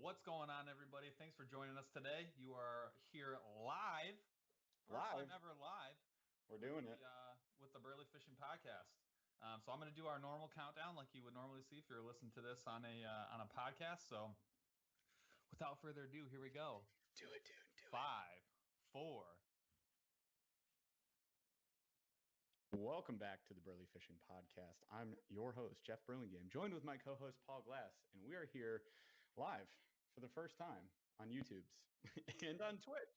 What's going on, everybody? Thanks for joining us today. You are here live, first time ever live. We're doing it with the Burly Fishing Podcast. So I'm going to do our normal countdown, like you would normally see if you're listening to this on a podcast. So, without further ado, here we go. Do it, dude. Do it. 5, 4. Welcome back to the Burly Fishing Podcast. I'm your host, Jeff Burlingame, joined with my co-host, Paul Glass, and we are here live for the first time on YouTube and on Twitch.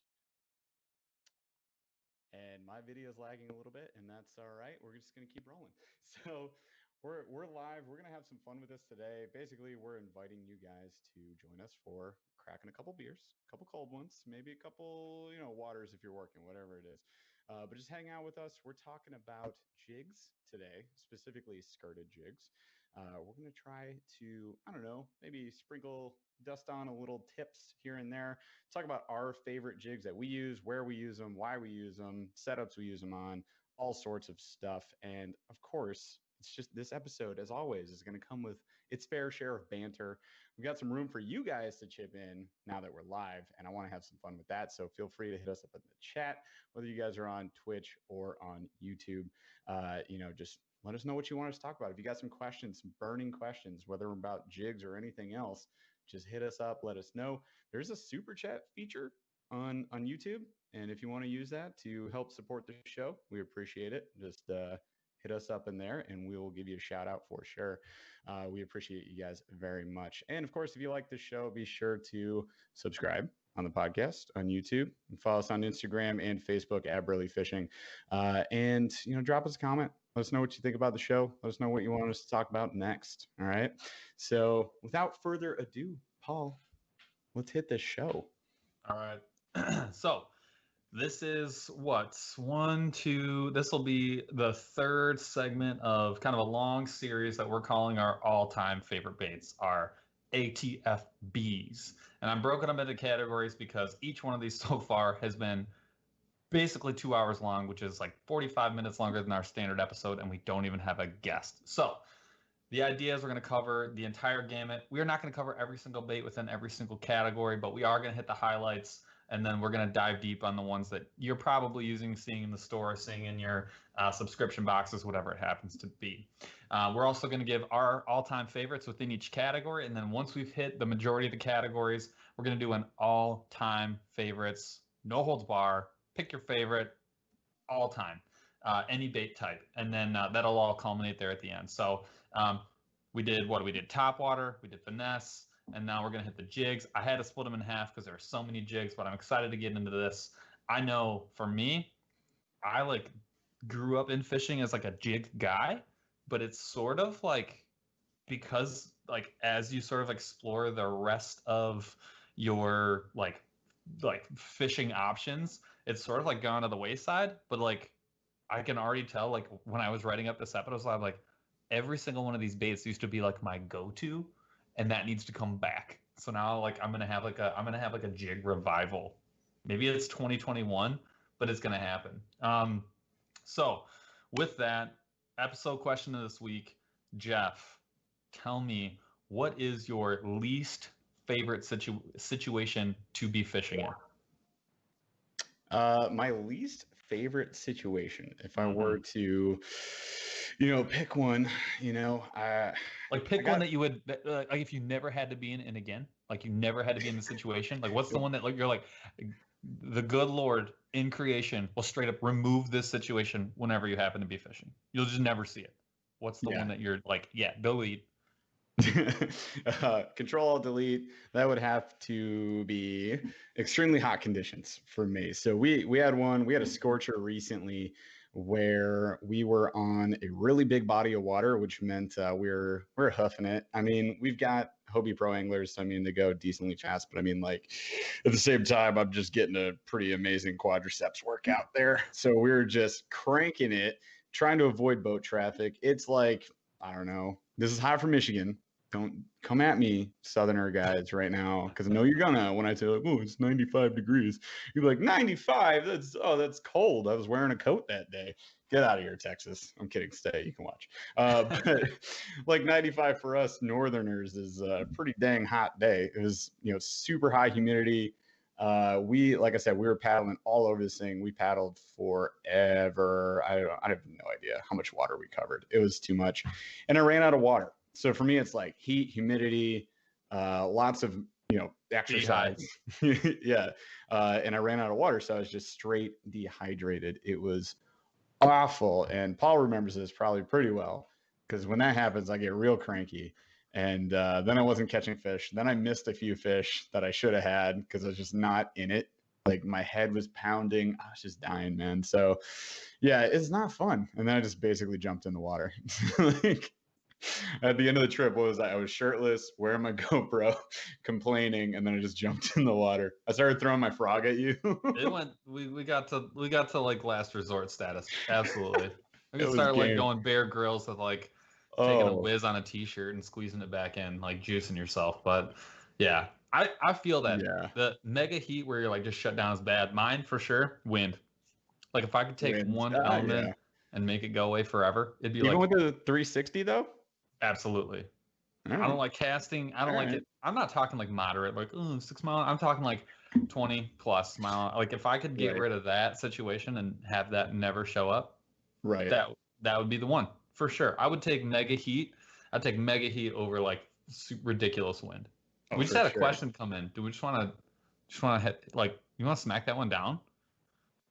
And my video is lagging a little bit, and that's all right. We're just going to keep rolling. So we're live. We're going to have some fun with this today. Basically, we're inviting you guys to join us for cracking a couple beers, a couple cold ones, maybe a couple, waters if you're working, whatever it is. But just hang out with us. We're talking about jigs today, specifically skirted jigs. We're going to try to, maybe sprinkle dust on a little tips here and there. Talk about our favorite jigs that we use, where we use them, why we use them, setups we use them on, all sorts of stuff. And of course, it's just this episode, as always, is going to come with its fair share of banter. We've got some room for you guys to chip in now that we're live, and I want to have some fun with that. So feel free to hit us up in the chat, whether you guys are on Twitch or on YouTube. Just let us know what you want us to talk about. If you got some questions, some burning questions, whether about jigs or anything else, just hit us up. Let us know. There's a super chat feature on YouTube, and if you want to use that to help support the show, we appreciate it. Just hit us up in there, and we will give you a shout out for sure. We appreciate you guys very much. And of course, if you like the show, be sure to subscribe on the podcast on YouTube, and follow us on Instagram and Facebook at Burly Fishing. And drop us a comment. Let us know what you think about the show. Let us know what you want us to talk about next. All right. So without further ado, Paul, let's hit this show. All right. So this is this will be the third segment of kind of a long series that we're calling our all-time favorite baits, our ATFBs. And I'm broken them into categories because each one of these so far has been basically 2 hours long, which is like 45 minutes longer than our standard episode, and we don't even have a guest. So the idea is we're going to cover the entire gamut. We are not going to cover every single bait within every single category, but we are going to hit the highlights, and then we're going to dive deep on the ones that you're probably seeing in the store, seeing in your subscription boxes, whatever it happens to be. We're also going to give our all-time favorites within each category, and then once we've hit the majority of the categories, we're going to do an all-time favorites, no holds bar, pick your favorite, all-time, any bait type, and then that'll all culminate there at the end. So we did Topwater, we did Finesse, and now we're going to hit the jigs. I had to split them in half because there are so many jigs, but I'm excited to get into this. I know for me, I grew up in fishing as a jig guy, but it's sort of because as you sort of explore the rest of your fishing options, it's sort of gone to the wayside. But I can already tell when I was writing up this episode, I'm every single one of these baits used to be my go-to, and that needs to come back. So now I'm gonna have a jig revival. Maybe it's 2021, but it's gonna happen. So with that, episode question of this week, Jeff, tell me, what is your least favorite situation to be fishing in? My least favorite situation, if I were to, pick one, pick one that you would, if you never had to be in again, you never had to be in the situation, what's the one that you're the good Lord in creation will straight up remove this situation whenever you happen to be fishing. You'll just never see it. What's the one that you're delete? Control, delete. That would have to be extremely hot conditions for me. So we had a scorcher recently where we were on a really big body of water, which meant we're hoofing it. I mean, we've got Hobie Pro anglers. I mean, they go decently fast, but I mean, at the same time, I'm just getting a pretty amazing quadriceps workout there. So we're just cranking it, trying to avoid boat traffic. It's I don't know. This is hot for Michigan. Don't come at me, Southerner guys, right now, because I know you're gonna. When I say it's 95 degrees, you're 95. That's cold. I was wearing a coat that day. Get out of here, Texas. I'm kidding. Stay. You can watch. But like 95 for us Northerners is a pretty dang hot day. It was, super high humidity. Like I said, we were paddling all over this thing. We paddled forever. I have no idea how much water we covered. It was too much. And I ran out of water. So for me, it's like heat, humidity, lots of, exercise. Yeah. And I ran out of water. So I was just straight dehydrated. It was awful. And Paul remembers this probably pretty well, because when that happens, I get real cranky. And then I wasn't catching fish. Then I missed a few fish that I should have had because I was just not in it. Like my head was pounding. I was just dying, man. So yeah, it's not fun. And then I just basically jumped in the water. Like, at the end of the trip, what was I? I was shirtless, wearing my GoPro, complaining, and then I just jumped in the water. I started throwing my frog at you. It went. We got to like last resort status. Absolutely. We could start like going Bear Grylls with like taking a whiz on a t-shirt and squeezing it back in, like juicing yourself. But yeah, I feel that the mega heat where you're like just shut down is bad. Mine for sure. Wind. Like if I could take one element and make it go away forever, it'd be even like with the 360 though. Absolutely. Right. I don't like casting. I don't like it. I'm not talking like moderate, like 6 mile. I'm talking like 20 plus mile. Like if I could get rid of that situation and have that never show up, right? That would be the one for sure. I would take mega heat. I'd take mega heat over like ridiculous wind. We just had a question come in. Do we just want to hit like you want to smack that one down?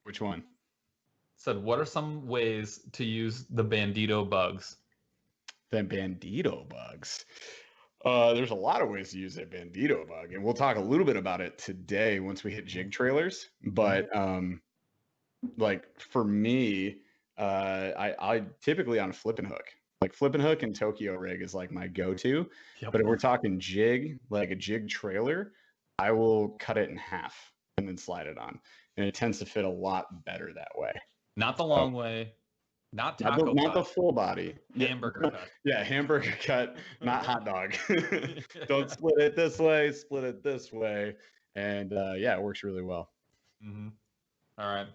Which one? Said, what are some ways to use the Bandito bugs? The Bandito bugs. There's a lot of ways to use that Bandito bug, and we'll talk a little bit about it today once we hit jig trailers. But like for me, I typically on a flipping hook. Like flipping hook and Tokyo rig is like my go-to. Yep. But if we're talking jig, like a jig trailer, I will cut it in half and then slide it on, and it tends to fit a lot better that way. Not the long way. Not taco not the full body. Hamburger cut. Yeah, hamburger cut, not hot dog. Don't split it this way, split it this way. And it works really well. Mm-hmm. All right.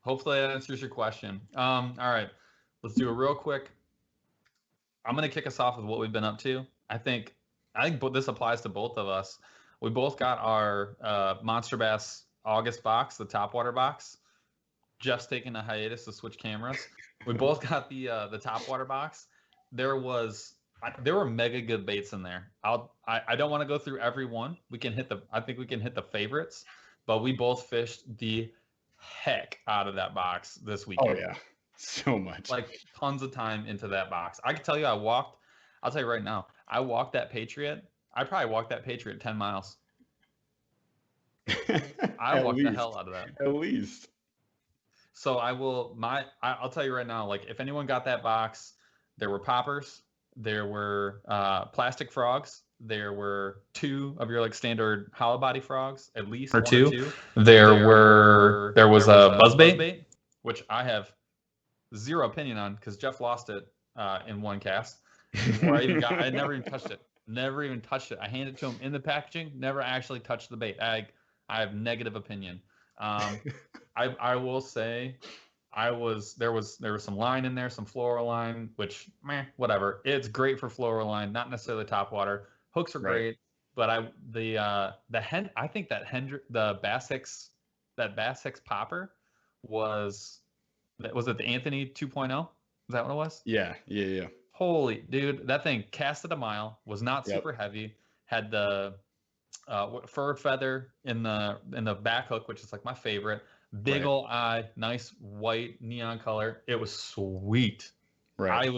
Hopefully that answers your question. All right. Let's do a real quick. I'm going to kick us off with what we've been up to. I think this applies to both of us. We both got our Monster Bass August box, the Topwater box. Jeff's taking a hiatus to switch cameras. We both got the Topwater box. There were mega good baits in there. I don't want to go through every one. I think we can hit the favorites, but we both fished the heck out of that box this weekend. Oh yeah, so much. Like tons of time into that box. I can tell you, I'll tell you right now, I walked that Patriot. I probably walked that Patriot 10 miles. I walked the hell out of that. At least. So I'll tell you right now, like if anyone got that box, there were poppers, there were plastic frogs, there were 2 of your like standard hollow body frogs, at least 1 or 2. There was a buzzbait, which I have zero opinion on because Jeff lost it in one cast. Before I never even touched it. Never even touched it. I handed it to him in the packaging, never actually touched the bait. I have negative opinion. I will say there was some line in there, some fluoroline, which whatever. It's great for fluoroline, not necessarily topwater. Hooks are great, but I think the Bass Hicks popper was it the Anthony 2.0? Is that what it was? Yeah. Holy dude, that thing casted a mile, was not super heavy, had the fur feather in the back hook, which is like my favorite. Big ol' eye, nice white neon color. It was sweet. Right.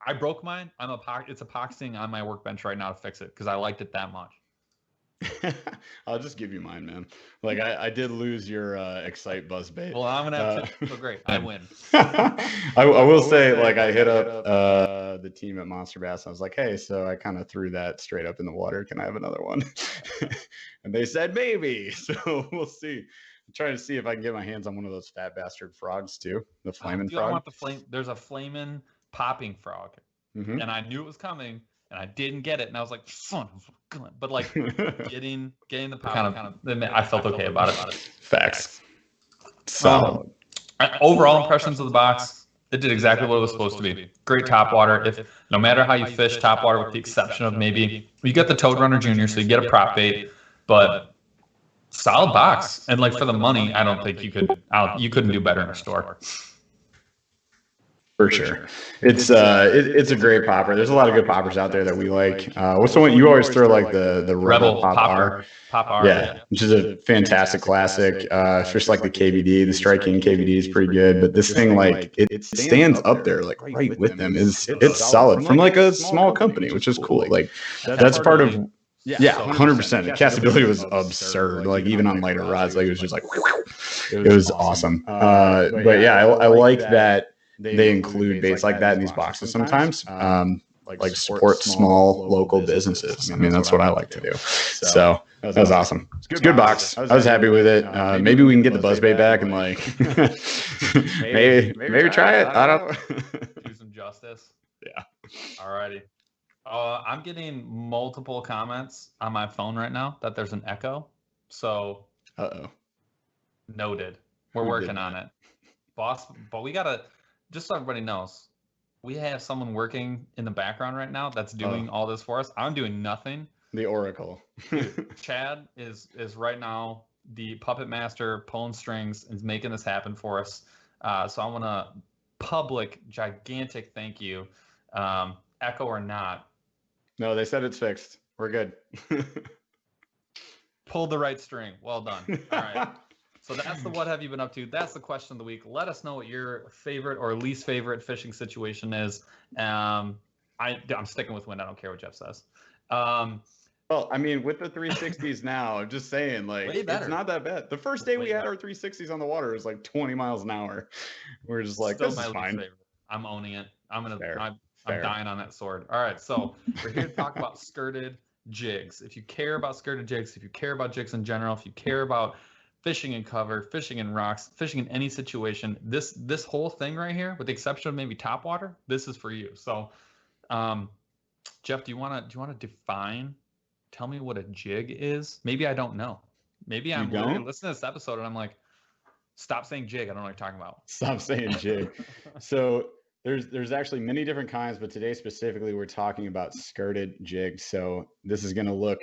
I broke mine. It's epoxying on my workbench right now to fix it because I liked it that much. I'll just give you mine, man. Like I did lose your Excite buzzbait. Well, I'm gonna have to. So great, I win. I will say, like I hit up the team at Monster Bass. I was like, hey, so I kind of threw that straight up in the water. Can I have another one? And they said maybe. So we'll see. I'm trying to see if I can get my hands on one of those fat bastard frogs too. The flaming frog. I want the flame. There's a flaming popping frog, and I knew it was coming. And I didn't get it, and I was like, "Son of a gun!" But like getting the pop, I felt okay about it. Facts. Solid. Overall impressions of the box, it did exactly what it was supposed to be. Great topwater. If no matter how you fish topwater, with the exception of maybe you get the Toad Runner Junior, so you get a prop bait, but solid box. And like for the money, I don't think you couldn't do better in a store. For sure. It's a great popper. There's a lot of good poppers out there that we like. What's the one you always throw, like the Rebel Pop R? Yeah, which is a fantastic classic. It's just like the KVD, the Strike King KVD is pretty good, but this thing, like, it stands up there like right with them. It's solid from like a small company, which is cool. Like that's part of. Yeah, 100%. The castability was absurd. Like even on lighter rods, like it was just like it was awesome. But yeah, I like that they include baits like that in these boxes sometimes. Like support small local businesses. I mean, that's what I like to do. So that was awesome. It's a good box. I was happy with it. Maybe we can get the buzzbait back and like maybe try it. I don't know. Do some justice. Yeah. Alrighty. I'm getting multiple comments on my phone right now that there's an echo. So noted. We're working on it. Boss, but we gotta, just so everybody knows, we have someone working in the background right now that's doing all this for us. I'm doing nothing. The Oracle. Chad is right now the puppet master, pulling strings and making this happen for us. So I want a public, gigantic thank you. Echo or not. No, they said it's fixed. We're good. Pulled the right string. Well done. All right. So that's the what have you been up to? That's the question of the week. Let us know what your favorite or least favorite fishing situation is. I'm sticking with wind. I don't care what Jeff says. Well, I mean, with the 360s now, I'm just saying, like, it's not that bad. The first day we had our 360s on the water, it was like 20 miles an hour. We're just like, this is fine. Favorite. I'm owning it. I'm dying on that sword. All right, so we're here to talk about skirted jigs. If you care about skirted jigs, if you care about jigs in general, if you care about fishing in cover, fishing in rocks, fishing in any situation, this whole thing right here, with the exception of maybe topwater, this is for you. So, Jeff, do you want to define? Tell me what a jig is. Maybe I don't know. Maybe I'm listening to this episode and I'm like, stop saying jig. I don't know what you're talking about. Stop saying jig. So there's actually many different kinds, but today specifically we're talking about skirted jigs. So this is going to look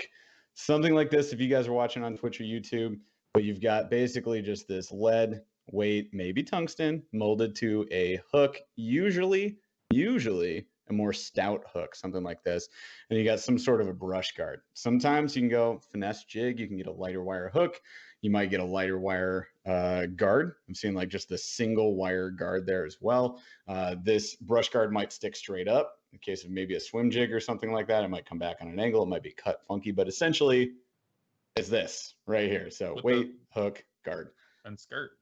something like this if you guys are watching on Twitch or YouTube. But you've got basically just this lead weight, maybe tungsten, molded to a hook, usually a more stout hook, something like this. And you got some sort of a brush guard. Sometimes you can go finesse jig. You can get a lighter wire hook. You might get a lighter wire guard. I'm seeing like just the single wire guard there as well. This brush guard might stick straight up. In case of maybe a swim jig or something like that, it might come back on an angle. It might be cut funky, but essentially it's this right here. So weight, hook, guard. And skirt.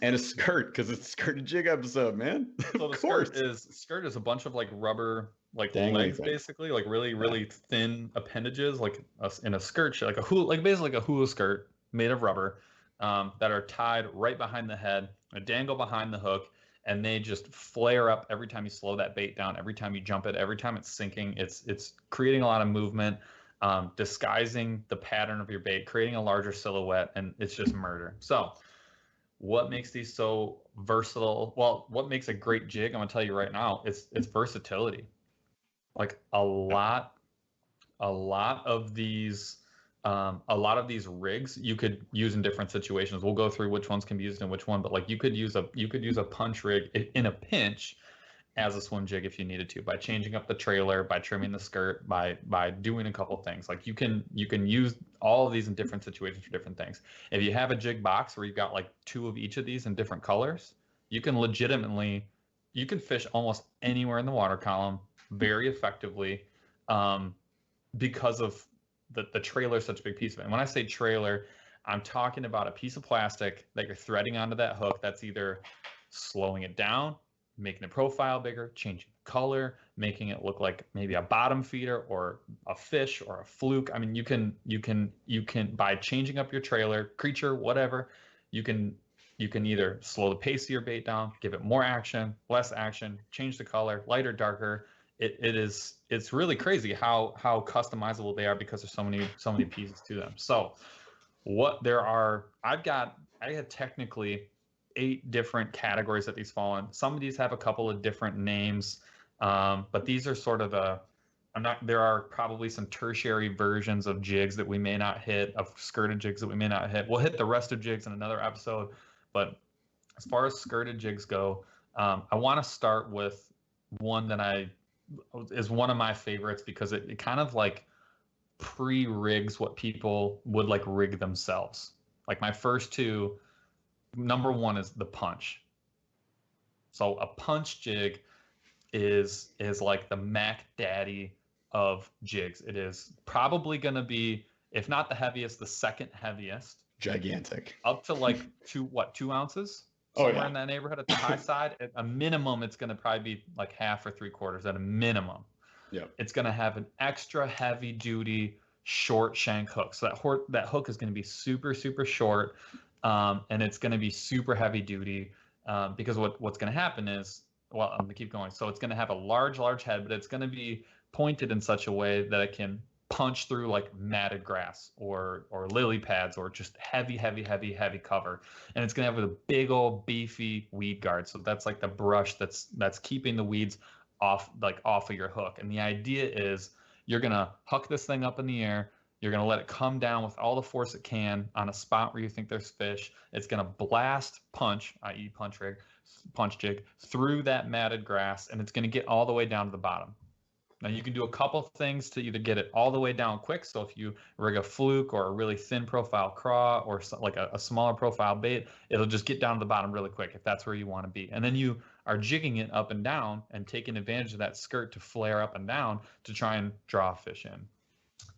And a skirt, because it's a skirted jig episode, man. So the skirt is a bunch of like rubber, like legs, basically, like really thin appendages, like in a skirt, like basically like a hula skirt made of rubber, that are tied right behind the head, a dangle behind the hook, and they just flare up every time you slow that bait down, every time you jump it, every time it's sinking. It's creating a lot of movement, disguising the pattern of your bait, creating a larger silhouette, and it's just murder. So what makes these so versatile? Well, what makes a great jig, I'm gonna tell you right now, it's versatility. Like a lot of these rigs you could use in different situations. We'll go through which ones can be used in which one, but like you could use a punch rig in a pinch as a swim jig if you needed to, by changing up the trailer, by trimming the skirt, by doing a couple things. Like you can use all of these in different situations for different things. If you have a jig box where you've got like 2 of each of these in different colors, you can fish almost anywhere in the water column very effectively, because of the trailer is such a big piece of it. And when I say trailer, I'm talking about a piece of plastic that you're threading onto that hook that's either slowing it down, making the profile bigger, changing the color, making it look like maybe a bottom feeder or a fish or a fluke. I mean, you can by changing up your trailer, creature, whatever, you can either slow the pace of your bait down, give it more action, less action, change the color, lighter, darker. It's really crazy how customizable they are, because there's so many pieces to them. So I have technically 8 different categories that these fall in. Some of these have a couple of different names, but these are sort of there are probably some tertiary versions of jigs that we may not hit, of skirted jigs that we may not hit. We'll hit the rest of jigs in another episode, but as far as skirted jigs go, I want to start with one that is one of my favorites because it kind of like pre-rigs what people would like rig themselves. Like my first two, number one is the punch. So a punch jig is like the Mac Daddy of jigs. It is probably going to be, if not the heaviest, the second heaviest. Gigantic. Up to like 2 ounces? Somewhere in that neighborhood at the high side. At a minimum, it's going to probably be like half or 3/4 at a minimum. Yep. It's going to have an extra heavy duty short shank hook. So that hook is going to be super, super short. And it's going to be super heavy duty because what's going to happen is, well, I'm going to keep going. So it's going to have a large head, but it's going to be pointed in such a way that it can punch through like matted grass or lily pads or just heavy cover. And it's going to have a big old beefy weed guard. So that's like the brush that's keeping the weeds off of your hook. And the idea is you're going to huck this thing up in the air. You're going to let it come down with all the force it can on a spot where you think there's fish. It's going to blast punch, i.e. punch jig, through that matted grass, and it's going to get all the way down to the bottom. Now you can do a couple things to either get it all the way down quick. So if you rig a fluke or a really thin profile craw or like a smaller profile bait, it'll just get down to the bottom really quick if that's where you want to be. And then you are jigging it up and down and taking advantage of that skirt to flare up and down to try and draw fish in.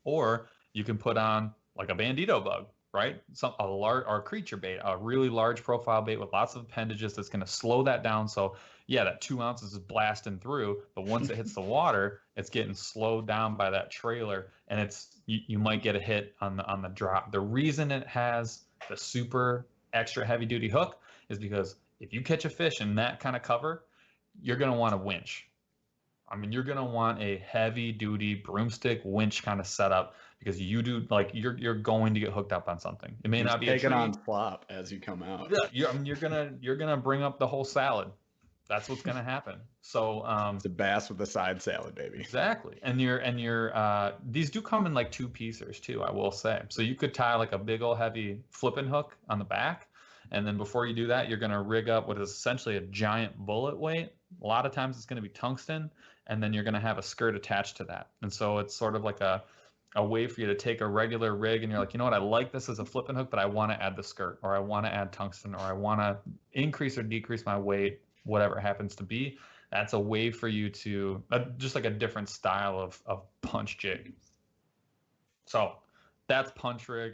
Or you can put on like a bandito bug, right? A large or a creature bait, a really large profile bait with lots of appendages that's going to slow that down. So yeah, that 2 ounces is blasting through, but once it hits the water, it's getting slowed down by that trailer, and you might get a hit on the drop. The reason it has the super extra heavy duty hook is because if you catch a fish in that kind of cover, you're going to want a winch. I mean, you're going to want a heavy duty broomstick winch kind of setup because you're going to get hooked up on something. It may not be taking on flop as you come out. Yeah, you're gonna bring up the whole salad. That's what's gonna happen. So it's a bass with a side salad, baby. Exactly. And these do come in like 2-piecers too, I will say. So you could tie like a big old heavy flipping hook on the back, and then before you do that, you're gonna rig up what is essentially a giant bullet weight. A lot of times it's gonna be tungsten, and then you're gonna have a skirt attached to that. And so it's sort of like a way for you to take a regular rig and you're like, you know what, I like this as a flipping hook, but I want to add the skirt, or I want to add tungsten, or I want to increase or decrease my weight, whatever it happens to be. That's a way for you to just like a different style of punch jig. So that's punch rig.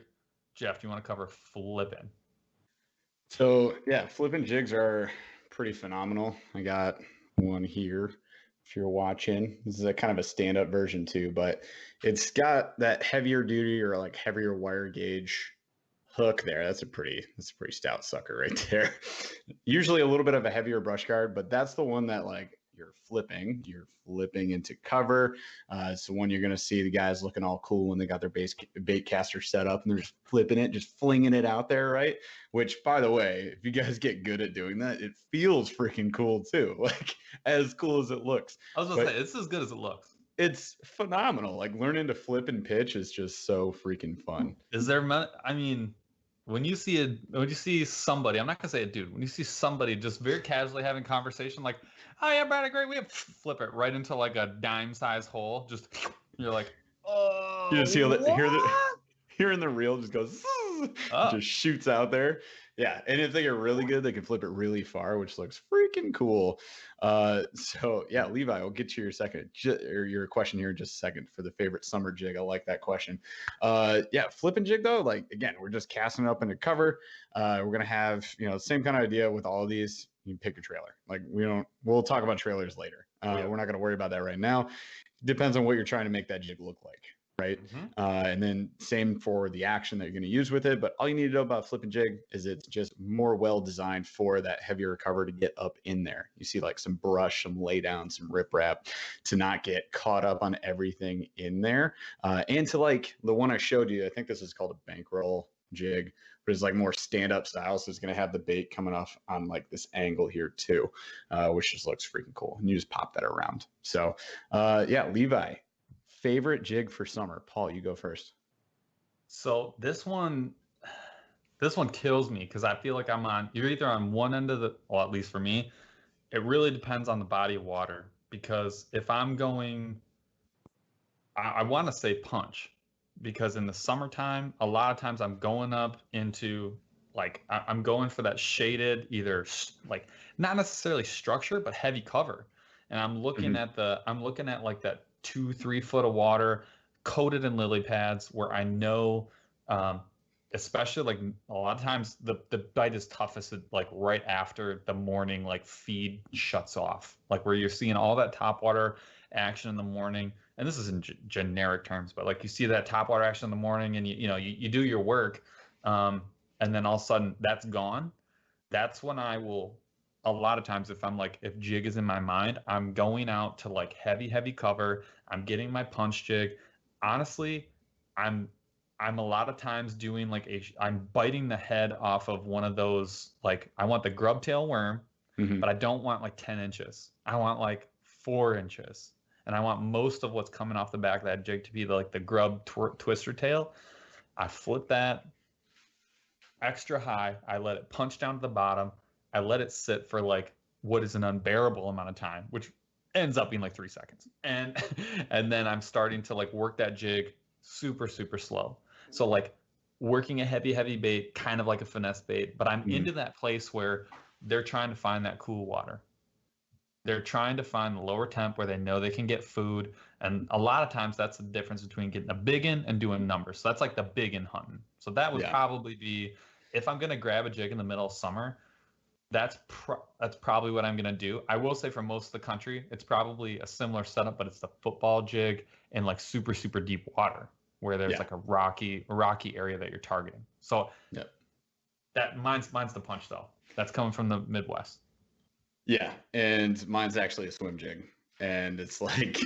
Jeff, do you want to cover flipping? So yeah, flipping jigs are pretty phenomenal. I got one here. If you're watching, this is a kind of a stand-up version too, but it's got that heavier duty or like heavier wire gauge hook there. That's a pretty stout sucker right there. Usually a little bit of a heavier brush guard, but that's the one that like you're flipping into cover. It's the one you're going to see the guys looking all cool when they got their bait caster set up and they're just flipping it, just flinging it out there, right? Which, by the way, if you guys get good at doing that, it feels freaking cool too. Like as cool as it looks. I was going to say, it's as good as it looks. It's phenomenal. Like learning to flip and pitch is just so freaking fun. Is there, I mean, when you see somebody, I'm not gonna say a dude, when you see somebody just very casually having conversation, like, oh yeah, Brad, great, we have flip it right into like a dime size hole, just you're like, oh, you just hear in the reel just goes, just shoots out there. Yeah, and if they get really good, they can flip it really far, which looks freaking cool. So yeah, Levi, I'll get to your question here in just a second for the favorite summer jig. I like that question. Yeah, flipping jig though, like again, we're just casting it up into cover. We're gonna have same kind of idea with all of these. You can pick your trailer. Like we'll talk about trailers later. We're not gonna worry about that right now. Depends on what you're trying to make that jig look like. Right. Mm-hmm. And then same for the action that you're going to use with it. But all you need to know about flipping jig is it's just more well designed for that heavier cover to get up in there. You see like some brush, some lay down, some riprap to not get caught up on everything in there. And to like the one I showed you, I think this is called a bankroll jig, but it's like more stand-up style. So it's going to have the bait coming off on like this angle here too, which just looks freaking cool. And you just pop that around. So yeah, Levi, favorite jig for summer. Paul, you go first. So this one kills me because I feel like you're either on one end of well, at least for me, it really depends on the body of water. Because if I'm going, I want to say punch, because in the summertime, a lot of times I'm going up into like I'm going for that shaded, either like not necessarily structure, but heavy cover. And I'm looking at like that 2-3 foot of water coated in lily pads where I know, especially like a lot of times the bite is toughest like right after the morning like feed shuts off, like where you're seeing all that topwater action in the morning. And this is in generic terms, but like you see that topwater action in the morning and you do your work, and then all of a sudden that's gone. That's when I will, a lot of times if jig is in my mind, I'm going out to like heavy cover. I'm getting my punch jig. Honestly, I'm I'm a lot of times doing like I'm biting the head off of one of those, like I want the grub tail worm, Mm-hmm. but I don't want like 10 inches. I want like 4 inches. And I want most of what's coming off the back of that jig to be like the grub twister tail. I flip that extra high. I let it punch down to the bottom. I let it sit for like what is an unbearable amount of time, which ends up being like 3 seconds. And and then I'm starting to like work that jig super, super slow. So like working a heavy bait, kind of like a finesse bait, but I'm into that place where they're trying to find that cool water. They're trying to find the lower temp where they know they can get food. And a lot of times that's the difference between getting a big in and doing numbers. So that's like the big in hunting. So that would probably be, if I'm going to grab a jig in the middle of summer, that's probably what I'm going to do. I will say for most of the country, it's probably a similar setup, but it's the football jig in like super, super deep water where there's like a rocky area that you're targeting. So that mine's the punch though. That's coming from the Midwest. Yeah, and mine's actually a swim jig, and it's like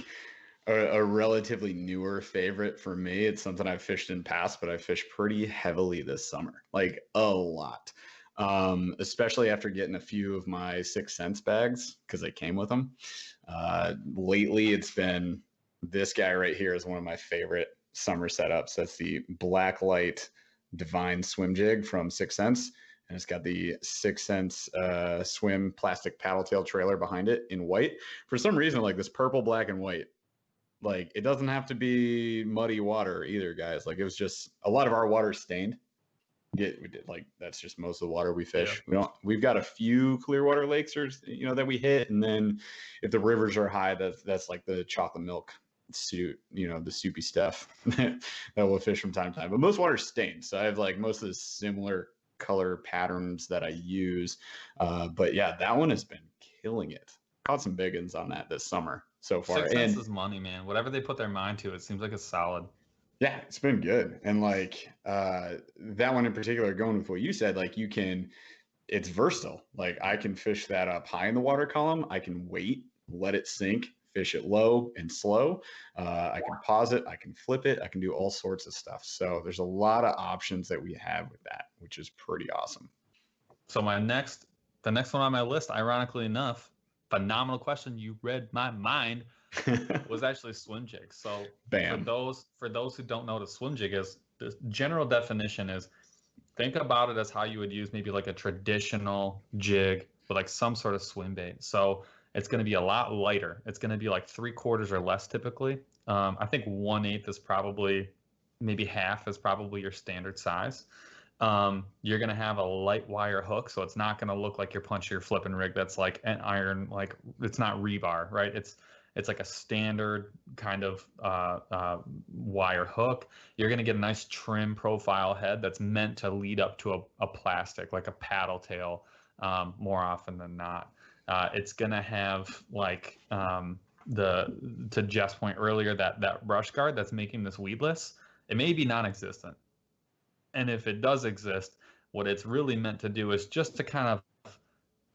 a relatively newer favorite for me. It's something I've fished in past, but I fished pretty heavily this summer, like a lot. Especially after getting a few of my 6 Sense bags because they came with them. Lately, it's been this guy right here is one of my favorite summer setups. That's the Blacklight Divine Swim Jig from 6 Sense. And it's got the 6 Sense swim plastic paddle tail trailer behind it in white. For some reason, like this purple, black, and white, like it doesn't have to be muddy water either, guys. Like it was just a lot of our water stained. We did like that's just most of the water we fish. We've got a few clear water lakes or that we hit, and then if the rivers are high, that's like the chocolate milk the soupy stuff that we'll fish from time to time. But most water's stained, so I have like most of the similar color patterns that I use. But yeah, that one has been killing it. Caught some big ones on that this summer so far. 6 Sense is money, man. Whatever they put their mind to, it seems like it's solid. Yeah, it's been good. And like that one in particular, going with what you said, like it's versatile. Like I can fish that up high in the water column. I can wait, let it sink, fish it low and slow. I can pause it. I can flip it. I can do all sorts of stuff. So there's a lot of options that we have with that, which is pretty awesome. So the next one on my list, ironically enough, phenomenal question. You read my mind. Was actually swim jig. So bam. For those who don't know what a swim jig is, the general definition is, think about it as how you would use maybe like a traditional jig with like some sort of swim bait. So it's going to be a lot lighter. It's going to be like 3/4 or less typically. I think 1/8 is probably, maybe half is probably your standard size. You're going to have a light wire hook, so it's not going to look like you're punching your flipping rig that's like an iron, like it's not rebar, right? It's like a standard kind of wire hook. You're going to get a nice trim profile head that's meant to lead up to a plastic, like a paddle tail, more often than not. It's going to have like to Jeff's point earlier, that brush guard that's making this weedless. It may be non-existent. And if it does exist, what it's really meant to do is just to kind of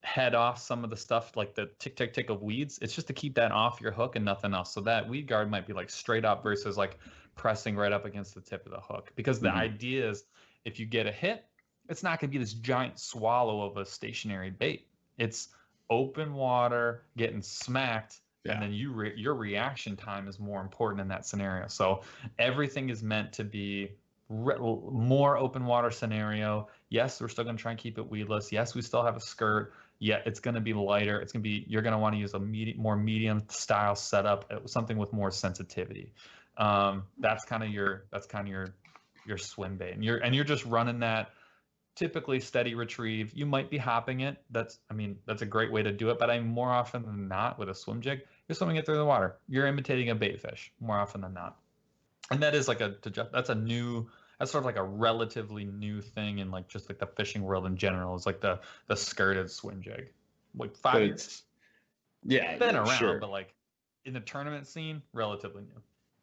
head off some of the stuff like the tick tick tick of weeds. It's just to keep that off your hook and nothing else. So that weed guard might be like straight up versus like pressing right up against the tip of the hook, because the idea is if you get a hit, it's not going to be this giant swallow of a stationary bait. It's open water getting smacked, and then your reaction time is more important in that scenario. So everything is meant to be more open water scenario. Yes, we're still going to try and keep it weedless. Yes, we still have a skirt. Yeah, it's going to be lighter. It's going to be, you're going to want to use a more medium style setup, something with more sensitivity. That's kind of your swim bait, and you're just running that typically steady retrieve. You might be hopping it. That's a great way to do it. But more often than not with a swim jig, you're swimming it through the water. You're imitating a bait fish more often than not. And that is that's sort of like a relatively new thing in like just like the fishing world in general. Is like the skirted swim jig, like 5 years. Yeah, it's been around, but like in the tournament scene, relatively new.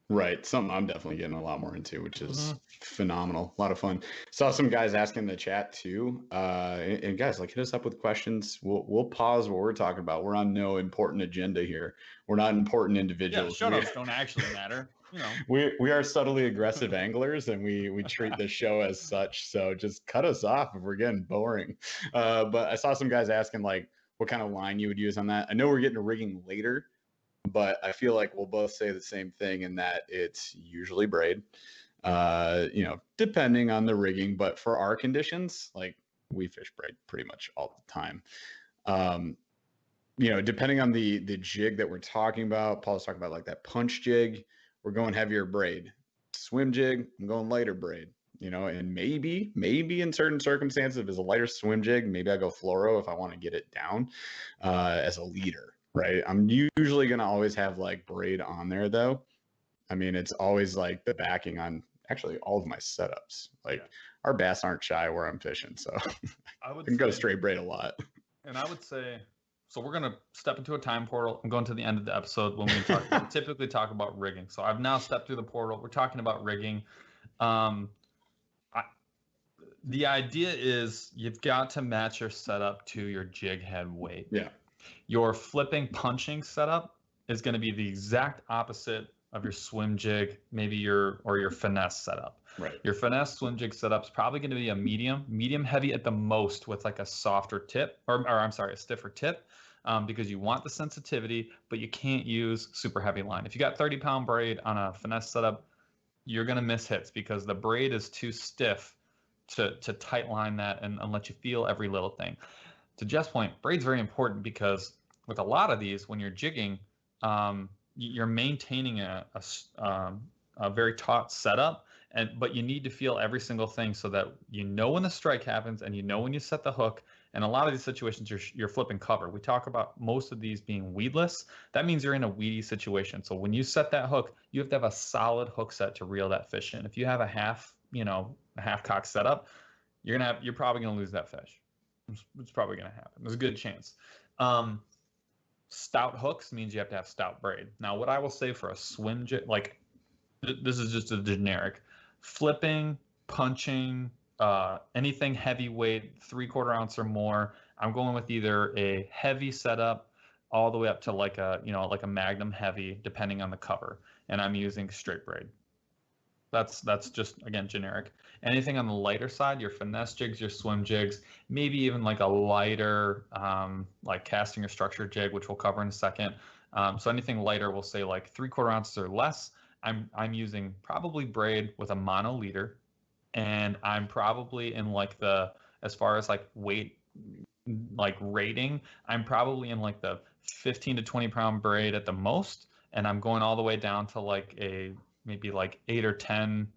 Right. Something I'm definitely getting a lot more into, which is phenomenal. A lot of fun. Saw some guys asking in the chat too. And guys, like, hit us up with questions. We'll pause what we're talking about. We're on no important agenda here. We're not important individuals. Yeah, show-outs don't actually matter. You know. We are subtly aggressive anglers, and we treat the show as such. So just cut us off if we're getting boring. But I saw some guys asking like what kind of line you would use on that. I know we're getting to rigging later, but I feel like we'll both say the same thing in that it's usually braid, depending on the rigging. But for our conditions, like we fish braid pretty much all the time. Depending on the jig that we're talking about, Paul's talking about like that punch jig, we're going heavier braid. Swim jig, I'm going lighter braid. And maybe in certain circumstances, if it's a lighter swim jig, maybe I go fluoro if I want to get it down as a leader. Right. I'm usually going to always have like braid on there though. I mean, it's always like the backing on actually all of my setups. Like our bass aren't shy where I'm fishing. So I can go straight braid a lot. And I would say, so we're going to step into a time portal. I'm going to the end of the episode when we typically talk about rigging. So I've now stepped through the portal. We're talking about rigging. The idea is you've got to match your setup to your jig head weight. Yeah. Your flipping punching setup is going to be the exact opposite of your swim jig, maybe your finesse setup. Right. Your finesse swim jig setup is probably going to be a medium heavy at the most with like a softer tip, a stiffer tip, because you want the sensitivity, but you can't use super heavy line. If you got 30-pound braid on a finesse setup, you're going to miss hits because the braid is too stiff to tight line that and let you feel every little thing. To Jeff's point, braid's very important because with a lot of these, when you're jigging, you're maintaining a very taut setup, but you need to feel every single thing so that you know when the strike happens and you know when you set the hook. And a lot of these situations, you're flipping cover. We talk about most of these being weedless. That means you're in a weedy situation. So when you set that hook, you have to have a solid hook set to reel that fish in. If you have a half cock setup, you're probably gonna lose that fish. It's probably going to happen. There's a good chance. Stout hooks means you have to have stout braid. Now, what I will say for a swim jig, like this is just a generic, flipping, punching, anything heavyweight, 3/4 ounce or more, I'm going with either a heavy setup all the way up to like a Magnum heavy, depending on the cover, and I'm using straight braid. That's just, again, generic. Anything on the lighter side, your finesse jigs, your swim jigs, maybe even like a lighter, like casting or structure jig, which we'll cover in a second. So anything lighter, we'll say like 3/4 ounces or less. I'm using probably braid with a mono leader, and I'm probably in like as far as like weight, like rating, I'm probably in like the 15 to 20 pound braid at the most, and I'm going all the way down to like maybe like 8 or 10,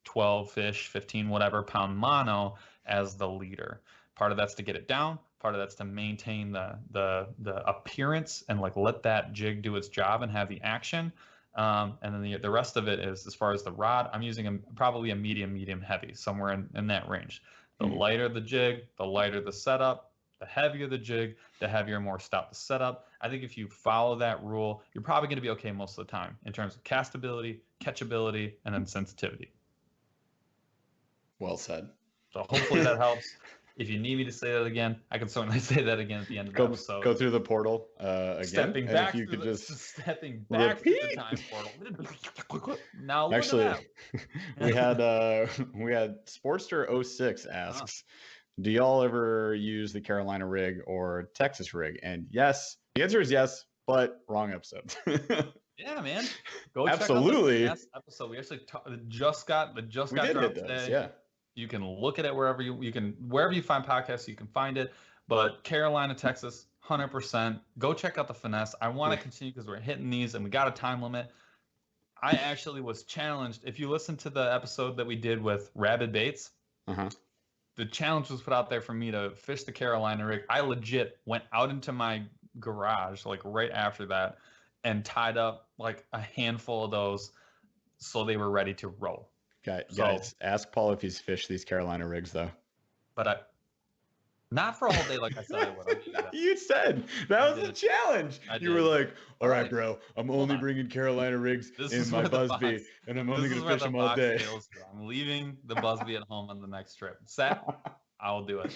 12 fish, 15, whatever pound mono as the leader. Part of that's to get it down. Part of that's to maintain the appearance and like let that jig do its job and have the action. And then the rest of it is, as far as the rod, I'm using probably a medium heavy, somewhere in that range. The lighter the jig, the lighter the setup. The heavier the jig, the heavier, more stout the setup. I think if you follow that rule, you're probably going to be okay most of the time in terms of castability, catchability, and then sensitivity. Well said. So hopefully that helps. If you need me to say that again, I can certainly say that again at the end of the episode. Go through the portal again. Stepping and back, if you could just stepping back through the time portal. Now look actually, at that. we had Sportster06 asks, do y'all ever use the Carolina rig or Texas rig? And yes, the answer is yes, but wrong episode. Yeah, man. Go Absolutely. check out the episode. We actually just got dropped today. Yeah. You can look at it wherever wherever you find podcasts, you can find it. But Carolina, Texas, 100%. Go check out the Finesse. I want to continue because we're hitting these and we got a time limit. I actually was challenged. If you listen to the episode that we did with Rabid Baits, the challenge was put out there for me to fish the Carolina rig. I legit went out into my garage like right after that and tied up like a handful of those so they were ready to roll. Guys, ask Paul if he's fished these Carolina rigs though. But not for a whole day like I said I would. You said that was a challenge. You were like, all right, bro, I'm only bringing Carolina rigs in my Busby, and I'm only going to fish them all day. I'm leaving the Busby at home on the next trip. Set, I will do it.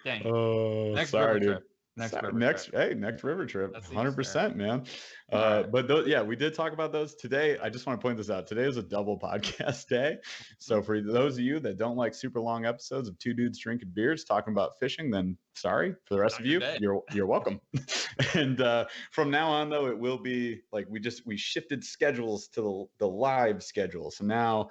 Dang. Oh, next sorry, dude. Trip. Next river trip, That's 100%, man. But we did talk about those today. I just want to point this out. Today is a double podcast day. So for those of you that don't like super long episodes of two dudes drinking beers talking about fishing, then sorry. For the rest of you, you're welcome. And from now on, though, it will be like we shifted schedules to the live schedule. So now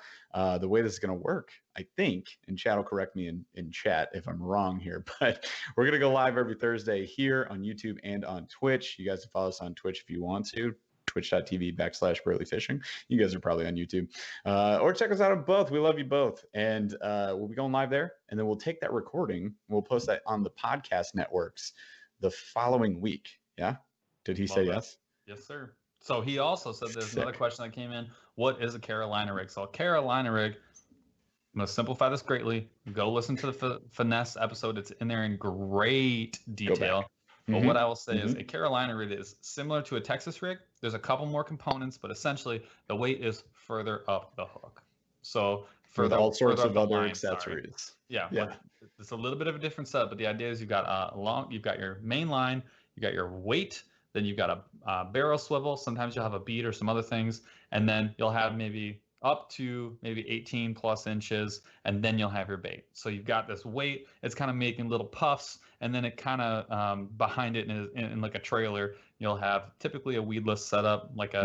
the way this is going to work, I think, and Chad will correct me in chat if I'm wrong here, but we're going to go live every Thursday here on YouTube and on Twitch. You guys can follow us on Twitch if you want to, twitch.tv/BurlyFishing. You guys are probably on YouTube. Or check us out on both. We love you both. And we'll be going live there. And then we'll take that recording. We'll post that on the podcast networks the following week. Yeah? Did he say yes? Yes, sir. So he also said there's another question that came in. What is a Carolina rig? So a Carolina rig, I'm going to simplify this greatly. Go listen to the Finesse episode. It's in there in great detail. But what I will say is a Carolina rig is similar to a Texas rig. There's a couple more components, but essentially the weight is further up the hook. So with all sorts of other accessories. Yeah. It's a little bit of a different setup, but the idea is you've got your main line, you got your weight, then you've got a barrel swivel. Sometimes you'll have a bead or some other things, and then you'll have maybe up to maybe 18 plus inches, and then you'll have your bait. So you've got this weight, it's kind of making little puffs, and then it kind of behind it in like a trailer, you'll have typically a weedless setup, like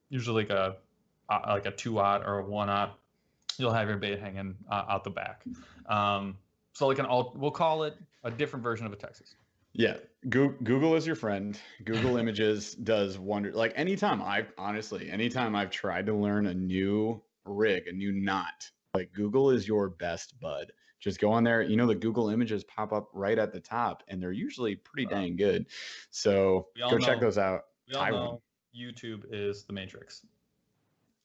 usually like a 2-aught or a 1-aught. You'll have your bait hanging out the back. So like we'll call it a different version of a Texas. Yeah, Google is your friend. Google Images does wonder. Like anytime I've tried to learn a new rig, a new knot, like Google is your best bud. Just go on there. The Google Images pop up right at the top, and they're usually pretty dang good. So go check those out. We all know YouTube is the Matrix.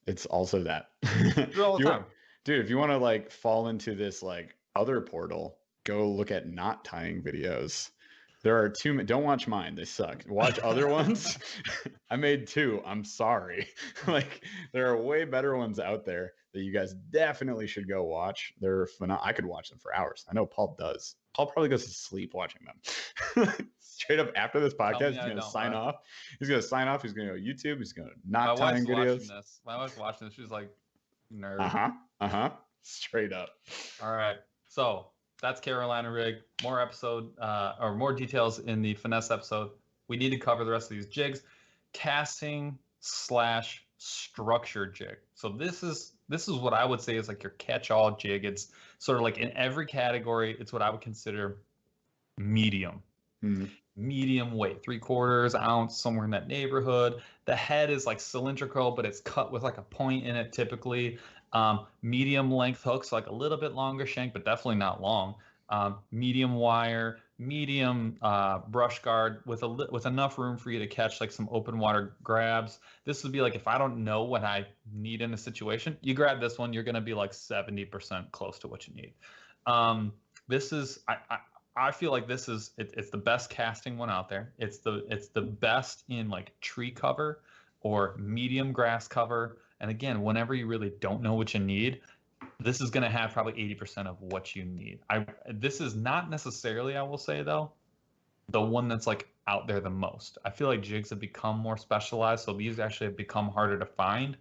It's also that. Dude, if you want to like fall into this like other portal, go look at knot tying videos. There are two. Don't watch mine. They suck. Watch other ones. I made 2. I'm sorry. Like there are way better ones out there that you guys definitely should go watch. They're phenomenal. I could watch them for hours. I know Paul does. Paul probably goes to sleep watching them. Straight up after this podcast, he's going to sign off. He's going to sign off. He's going to go YouTube. He's going to knot tying videos. My wife's watching this. She's like, nerd. Straight up. All right. So that's Carolina rig. More details in the Finesse episode. We need to cover the rest of these jigs. Casting / structure jig. So this is what I would say is like your catch-all jig. It's sort of like in every category. It's what I would consider medium. Medium weight, 3/4 ounce, somewhere in that neighborhood. The head is like cylindrical, but it's cut with like a point in it typically. Medium length hooks, like a little bit longer shank, but definitely not long. Medium wire, medium brush guard with enough room for you to catch like some open water grabs. This would be like if I don't know what I need in a situation, you grab this one, you're going to be like 70% close to what you need. This is I feel like this is it's the best casting one out there. It's the best in like tree cover or medium grass cover. And again, whenever you really don't know what you need, this is going to have probably 80% of what you need. This is not necessarily, I will say though, the one that's like out there the most. I feel like jigs have become more specialized, so these actually have become harder to find.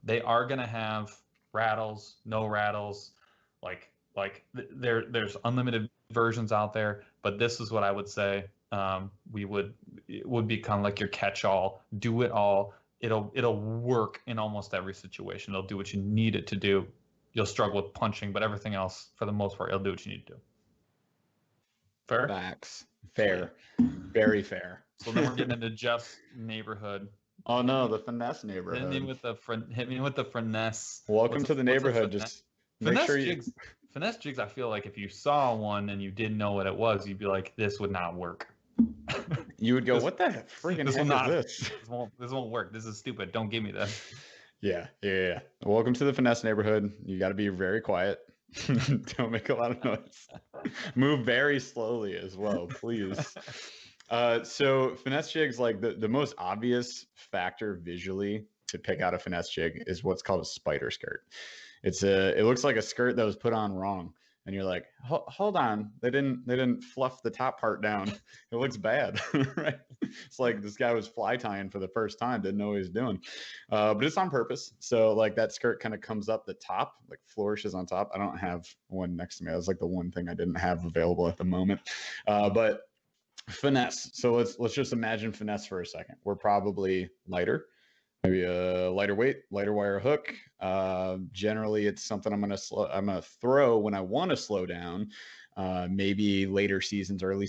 They are going to have rattles, no rattles, there's unlimited versions out there, but this is what I would say. It would become like your catch-all, do it all. It'll work in almost every situation. It'll do what you need it to do. You'll struggle with punching, but everything else, for the most part, it'll do what you need to do. Fair? Facts. Fair. Very fair. So then we're getting into Jeff's neighborhood. Oh no, the finesse neighborhood. Hit me with the finesse. Welcome to the neighborhood. Just make finesse sure jigs. Finesse jigs. I feel like if you saw one and you didn't know what it was, you'd be like, "This would not work." You would go, "What the freaking heck is this? This won't work. This is stupid. Don't give me this." Yeah. Welcome to the finesse neighborhood. You got to be very quiet. Don't make a lot of noise. Move very slowly as well, please. So finesse jigs, like the most obvious factor visually to pick out a finesse jig is what's called a spider skirt. It looks like a skirt that was put on wrong, and you're like, hold on, they didn't fluff the top part down. It looks bad, right? It's like this guy was fly tying for the first time, didn't know what he was doing, but it's on purpose. So like that skirt kind of comes up the top, like flourishes on top. I don't have one next to me. That was like the one thing I didn't have available at the moment, but finesse. So let's just imagine finesse for a second. We're probably lighter. Maybe a lighter weight, lighter wire hook. Generally, it's something I'm gonna throw when I want to slow down. Maybe later seasons, early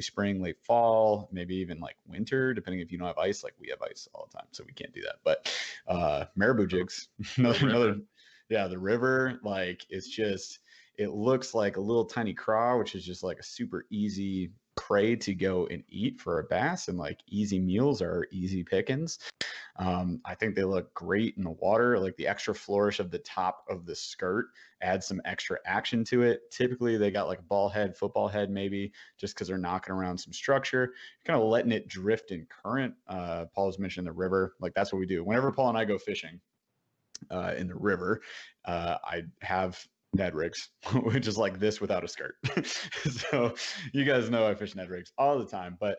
spring, late fall, maybe even like winter, depending if you don't have ice. Like we have ice all the time, so we can't do that. But marabou jigs, another, yeah, the river. Like it looks like a little tiny craw, which is just like a super easy prey to go and eat for a bass, and like easy meals are easy pickings. I think they look great in the water. Like the extra flourish of the top of the skirt adds some extra action to it. Typically they got like a ball head, football head, maybe just because they're knocking around some structure, kind of letting it drift in current. Paul was mentioning the river. Like that's what we do. Whenever Paul and I go fishing in the river, I have Ned rigs, which is like this without a skirt. So you guys know I fish Ned rigs all the time, but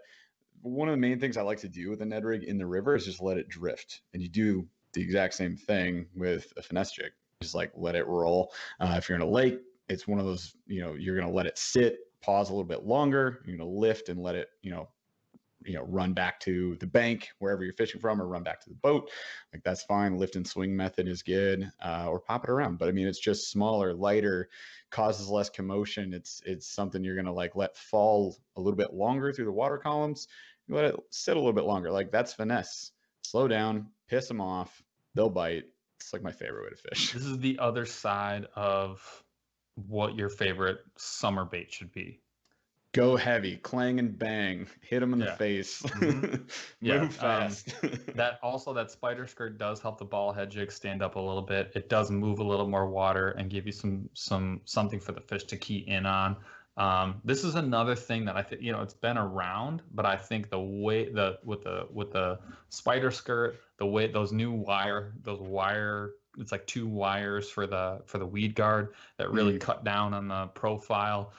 one of the main things I like to do with a Ned rig in the river is just let it drift. And you do the exact same thing with a finesse jig. Just like let it roll. If you're in a lake, it's one of those, you're going to let it sit, pause a little bit longer. You're going to lift and let it, run back to the bank wherever you're fishing from, or run back to the boat. Like that's fine. Lift and swing method is good, or pop it around. But I mean, it's just smaller, lighter, causes less commotion. It's something you're going to like let fall a little bit longer through the water columns. You let it sit a little bit longer. Like that's finesse. Slow down, piss them off. They'll bite. It's like my favorite way to fish. This is the other side of what your favorite summer bait should be. Go heavy, clang and bang, hit them in the face. Mm-hmm. Move fast. That spider skirt does help the ball head jig stand up a little bit. It does move a little more water and give you something for the fish to key in on. This is another thing that I think, it's been around, but I think with the spider skirt, the way those wire, it's like 2 wires for the weed guard that really cut down on the profile.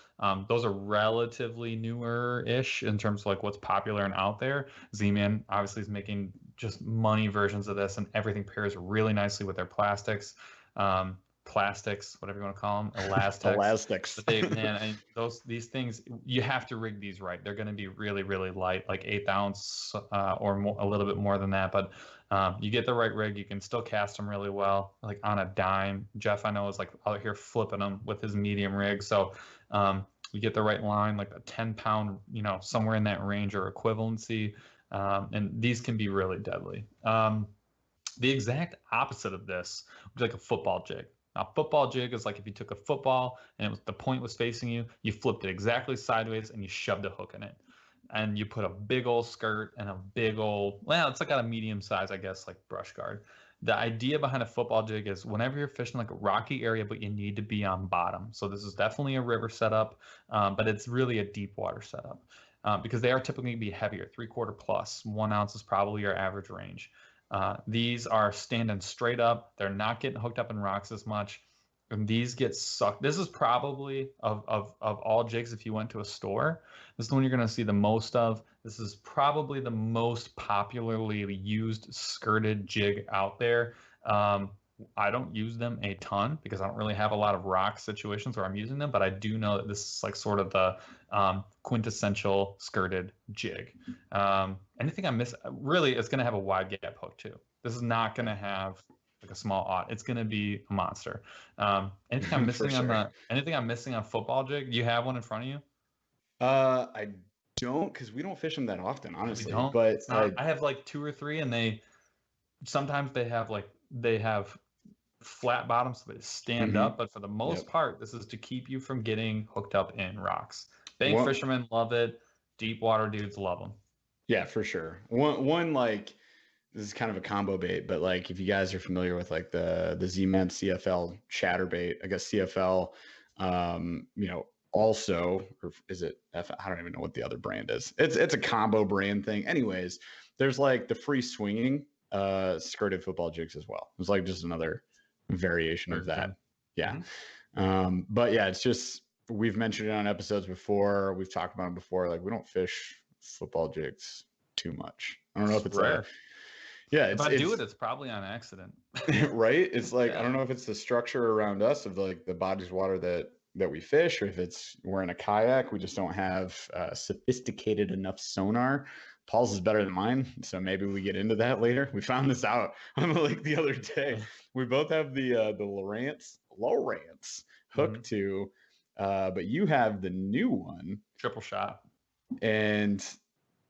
Those are relatively newer-ish in terms of like what's popular and out there. Z-Man obviously is making just money versions of this, and everything pairs really nicely with their plastics. Whatever you want to call them, elastics. But these things, you have to rig these right. They're going to be really, really light, like 1/8 ounce or more, a little bit more than that. But you get the right rig, you can still cast them really well, like on a dime. Jeff, I know, is like out here flipping them with his medium rig. So you get the right line, like a 10-pound, somewhere in that range or equivalency. And these can be really deadly. The exact opposite of this would be like a football jig. Now, football jig is like if you took a football and the point was facing you, you flipped it exactly sideways and you shoved a hook in it. And you put a big old skirt and a big old, it's like got a medium size, I guess, like brush guard. The idea behind a football jig is whenever you're fishing like a rocky area, but you need to be on bottom. So this is definitely a river setup, but it's really a deep water setup because they are typically going to be heavier, 3/4 plus. 1 ounce is probably your average range. These are standing straight up. They're not getting hooked up in rocks as much. and these get sucked. This is probably of all jigs, if you went to a store, this is the one you're going to see the most of. This is probably the most popularly used skirted jig out there. I don't use them a ton because I don't really have a lot of rock situations where I'm using them, but I do know that this is like sort of the quintessential skirted jig. Anything I miss, really, it's going to have a wide gap hook too. This is not going to have like a small aught. It's going to be a monster. Anything I'm missing anything I'm missing on football jig? Do you have one in front of you? I don't, because we don't fish them that often, honestly. We don't. But I have like 2 or 3, and sometimes they have flat bottoms so they stand up, but for the most part, this is to keep you from getting hooked up in rocks. Bank fishermen love it. Deep water dudes love them. Yeah, for sure. One like, this is kind of a combo bait, but like if you guys are familiar with like the Z-Man CFL Chatterbait, I guess CFL, also, or is it F? I don't even know what the other brand is. It's a combo brand thing. Anyways, there's like the free swinging skirted football jigs as well. It's like just another variation of that. Yeah. But yeah, it's just, we've mentioned it on episodes before. We've talked about it before. Like we don't fish football jigs too much. I don't know if it's rare. If I do it, it's probably on accident. Right? It's like, I don't know if it's the structure around us of like the bodies of water that we fish, or if it's we're in a kayak, we just don't have sophisticated enough sonar. Paul's is better than mine, so maybe we get into that later. We found this out on the lake the other day. We both have the Lowrance hook to, but you have the new one, triple shot, and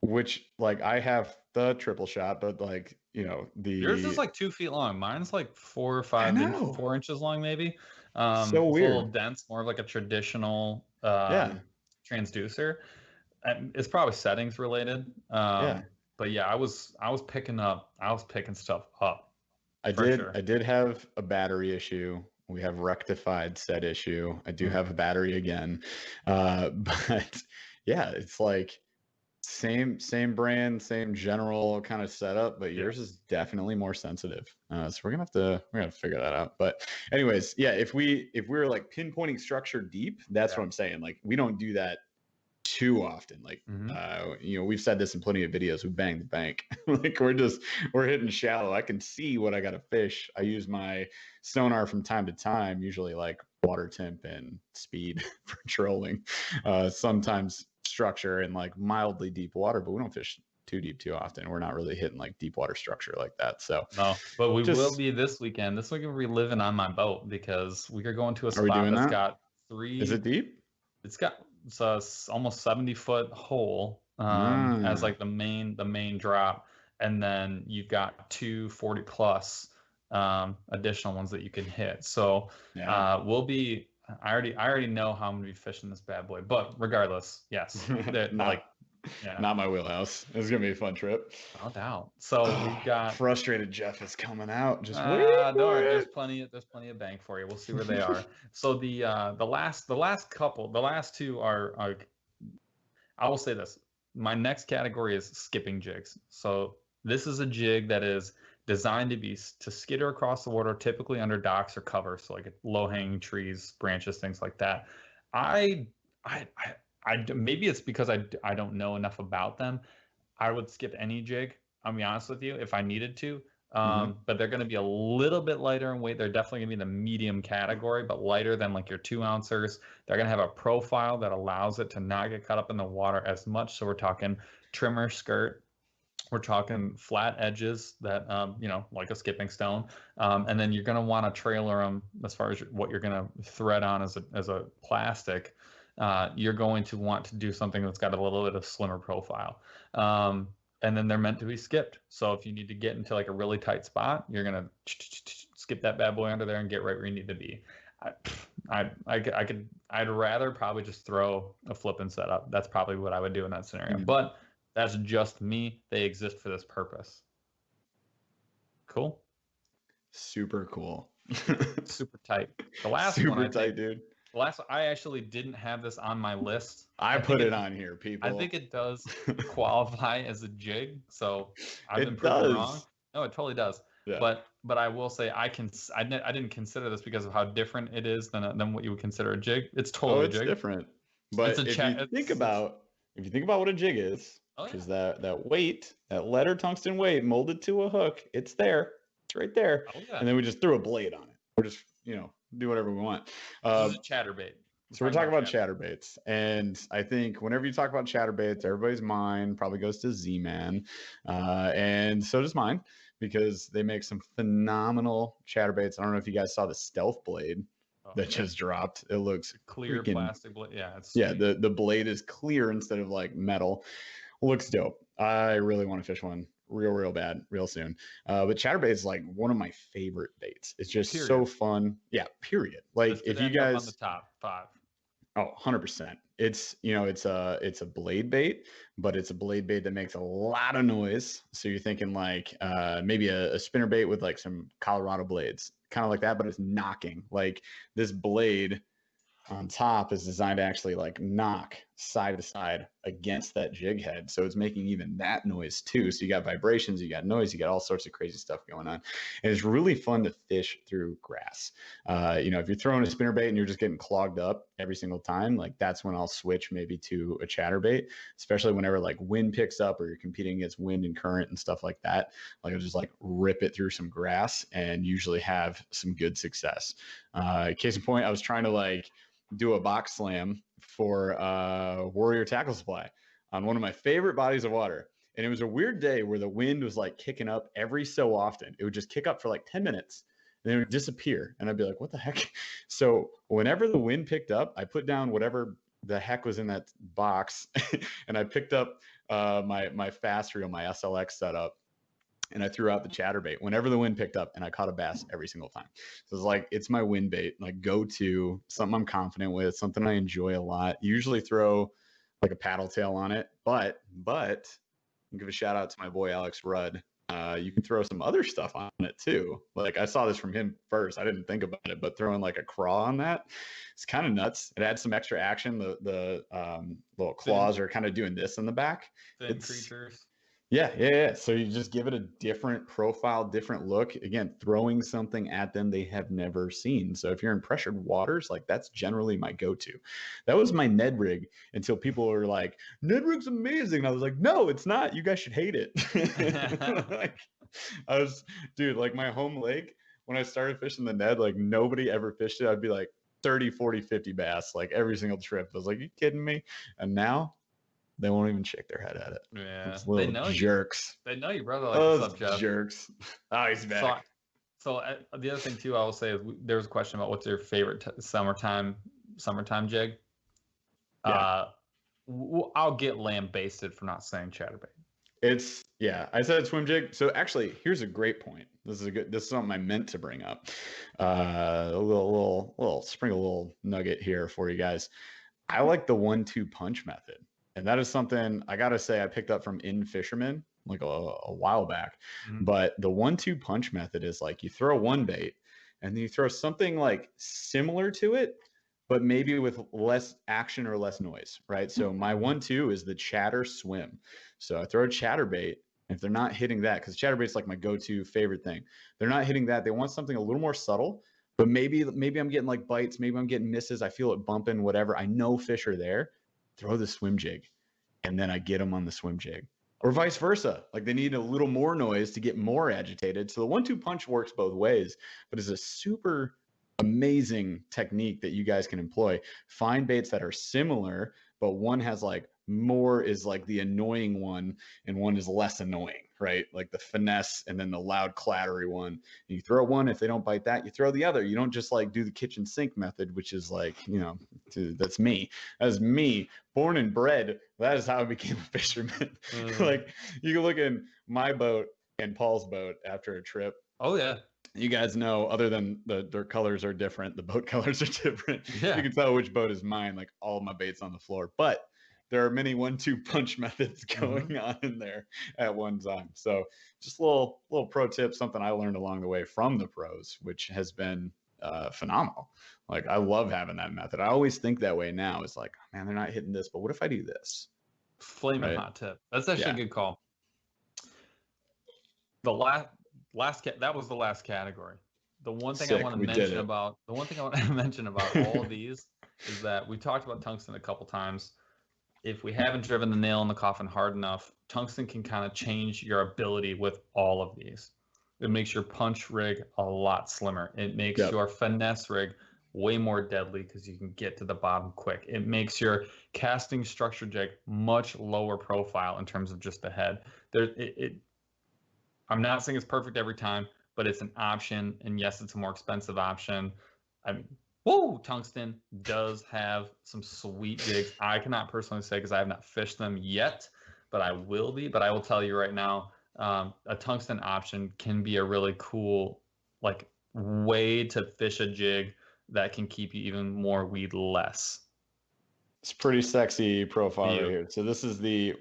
which like I have the triple shot, but like yours is like 2 feet long. Mine's like 4 or 5 inches, 4 inches long, maybe. So weird. It's a little dense, more of like a traditional transducer. It's probably settings related. But yeah, I was picking stuff up. I did have a battery issue. We have rectified said issue. I do have a battery again. But yeah, it's like same brand, same general kind of setup, but yours is definitely more sensitive. So we're gonna have to figure that out. But anyways, yeah, if we're like pinpointing structure deep, that's what I'm saying. Like we don't do that too often. Like we've said this in plenty of videos. We bang the bank. Like we're hitting shallow. I can see what I got to fish. I use my sonar from time to time, usually like water temp and speed for trolling. Sometimes structure in like mildly deep water, but we don't fish too deep too often. We're not really hitting like deep water structure like that. So no, but we will be this weekend. This weekend we're living on my boat because we are going to a spot that's got 3. Is it deep? It's almost 70-foot hole as like the main drop, and then you've got 2 40 plus additional ones that you can hit. So we'll be. I already know how I'm gonna be fishing this bad boy, but regardless, yes, not my wheelhouse. It's gonna be a fun trip, no doubt. So we've got frustrated Jeff is coming out. Just wait. Don't worry, there's plenty of bank for you. We'll see where they are. So the last 2 are I will say this. My next category is skipping jigs. So this is a jig that is designed to skitter across the water, typically under docks or cover, so like low-hanging trees, branches, things like that. I maybe it's because I don't know enough about them. I would skip any jig, I'll be honest with you, if I needed to. But they're going to be a little bit lighter in weight. They're definitely going to be in the medium category, but lighter than like your 2-ouncers. They're going to have a profile that allows it to not get caught up in the water as much. So we're talking trimmer skirt. We're talking flat edges that, like a skipping stone. And then you're going to want to trailer them as far as what you're going to thread on as a plastic. You're going to want to do something that's got a little bit of slimmer profile. And then they're meant to be skipped. So if you need to get into like a really tight spot, you're going to skip that bad boy under there and get right where you need to be. I'd rather probably just throw a flipping setup. That's probably what I would do in that scenario. But that's just me. They exist for this purpose. Cool. Super cool. Super tight. The last super one, tight, dude. The last one, I actually didn't have this on my list. I put it on here, people. I think it does qualify as a jig. So I've been proven wrong. No, it totally does. Yeah. But but I will say I didn't consider this because of how different it is than what you would consider a jig. It's totally a jig. Different. But if you think about what a jig is, which is that weight, that letter tungsten weight molded to a hook, it's there. It's right there. Oh, yeah. And then we just threw a blade on it. We're just, do whatever we want. This is a chatterbait. So we're talking about chatterbaits. And I think whenever you talk about chatterbaits, everybody's mind probably goes to Z-Man. And so does mine, because they make some phenomenal chatterbaits. I don't know if you guys saw the stealth blade that just dropped. It looks clear plastic blade. Yeah, the blade is clear instead of like metal. Looks dope. I really want to fish one real bad real soon. But chatterbait is like one of my favorite baits. It's just so fun. Yeah, period. Like if you guys on the top 5. Oh, 100%. It's, it's a blade bait, but it's a blade bait that makes a lot of noise. So you're thinking like maybe a spinner bait with like some Colorado blades, kind of like that, but it's knocking. Like this blade on top is designed to actually like knock side to side against that jig head. So it's making even that noise too. So you got vibrations, you got noise, you got all sorts of crazy stuff going on. And it's really fun to fish through grass. If you're throwing a spinnerbait and you're just getting clogged up every single time, like that's when I'll switch maybe to a chatterbait, especially whenever like wind picks up or you're competing against wind and current and stuff like that. Like I'll just like rip it through some grass and usually have some good success. Case in point, I was trying to like do a box slam for Warrior Tackle Supply on one of my favorite bodies of water. And it was a weird day where the wind was like kicking up every so often. It would just kick up for like 10 minutes and then it would disappear. And I'd be like, what the heck? So whenever the wind picked up, I put down whatever the heck was in that box and I picked up my fast reel, my SLX setup. And I threw out the chatterbait whenever the wind picked up and I caught a bass every single time. So it's like, it's my wind bait, like go to something I'm confident with, something I enjoy a lot. Usually throw like a paddle tail on it, but I'll give a shout out to my boy, Alex Rudd. You can throw some other stuff on it too. Like I saw this from him first. I didn't think about it, but throwing like a craw on that, it's kind of nuts. It adds some extra action. The little claws are kind of doing this in the back. Creatures. Yeah. So you just give it a different profile, different look. Again, throwing something at them they have never seen. So if you're in pressured waters, like that's generally my go-to. That was my Ned rig until people were like, Ned rig's amazing. And I was like, no, it's not. You guys should hate it. Like my home lake, when I started fishing the Ned, like nobody ever fished it. I'd be like 30, 40, 50 bass, like every single trip. I was like, you kidding me? And now they won't even shake their head at it. Yeah, they know jerks. They know you, brother. Like, what's up, Jeff? Jerks. Oh, he's back. So the other thing too, I will say is there was a question about what's your favorite summertime jig. Yeah. I'll get lambasted for not saying chatterbait. I said it's swim jig. So actually, here's a great point. This is something I meant to bring up. A little sprinkle a little nugget here for you guys. I like the 1-2 punch method. And that is something I got to say I picked up from In Fisherman like a while back. Mm-hmm. But the 1-2 punch method is like you throw one bait and then you throw something like similar to it, but maybe with less action or less noise, right? So my 1-2 is the chatter swim. So I throw a chatterbait. If they're not hitting that, because chatterbait's like my go-to favorite thing. They're not hitting that. They want something a little more subtle, but maybe I'm getting like bites. Maybe I'm getting misses. I feel it bumping, whatever. I know fish are there. Throw the swim jig, and then I get them on the swim jig, or vice versa. Like they need a little more noise to get more agitated. So the 1-2 punch works both ways, but it's a super amazing technique that you guys can employ. Find baits that are similar, but one has like more is like the annoying one and one is less annoying, right? Like the finesse and then the loud clattery one. And you throw one, if they don't bite that, you throw the other. You don't just like do the kitchen sink method, which is like, that's me. That's me, born and bred. That is how I became a fisherman. Like you can look in my boat and Paul's boat after a trip. Oh yeah. You guys know, other than their colors are different, the boat colors are different. Yeah. You can tell which boat is mine, like all of my baits on the floor. But there are many 1-2 punch methods going on in there at one time. So just a little pro tip, something I learned along the way from the pros, which has been phenomenal. Like I love having that method. I always think that way now. It's like, man, they're not hitting this, but what if I do this? Flaming hot tip. That's actually a good call. that was the last category. The one thing Sick, I want to we did mention it. about the one thing I want to mention about all of these is that we talked about tungsten a couple times. If we haven't driven the nail in the coffin hard enough, tungsten can kind of change your ability with all of these. It makes your punch rig a lot slimmer. It makes Yep. your finesse rig way more deadly because you can get to the bottom quick. It makes your casting structure jig much lower profile in terms of just the head. I'm not saying it's perfect every time, but it's an option. And yes, it's a more expensive option. I mean, whoa, Tungsten does have some sweet jigs. I cannot personally say because I have not fished them yet, but I will be. But I will tell you right now, a Tungsten option can be a really cool like way to fish a jig that can keep you even more weedless. It's pretty sexy profile right here. So this is the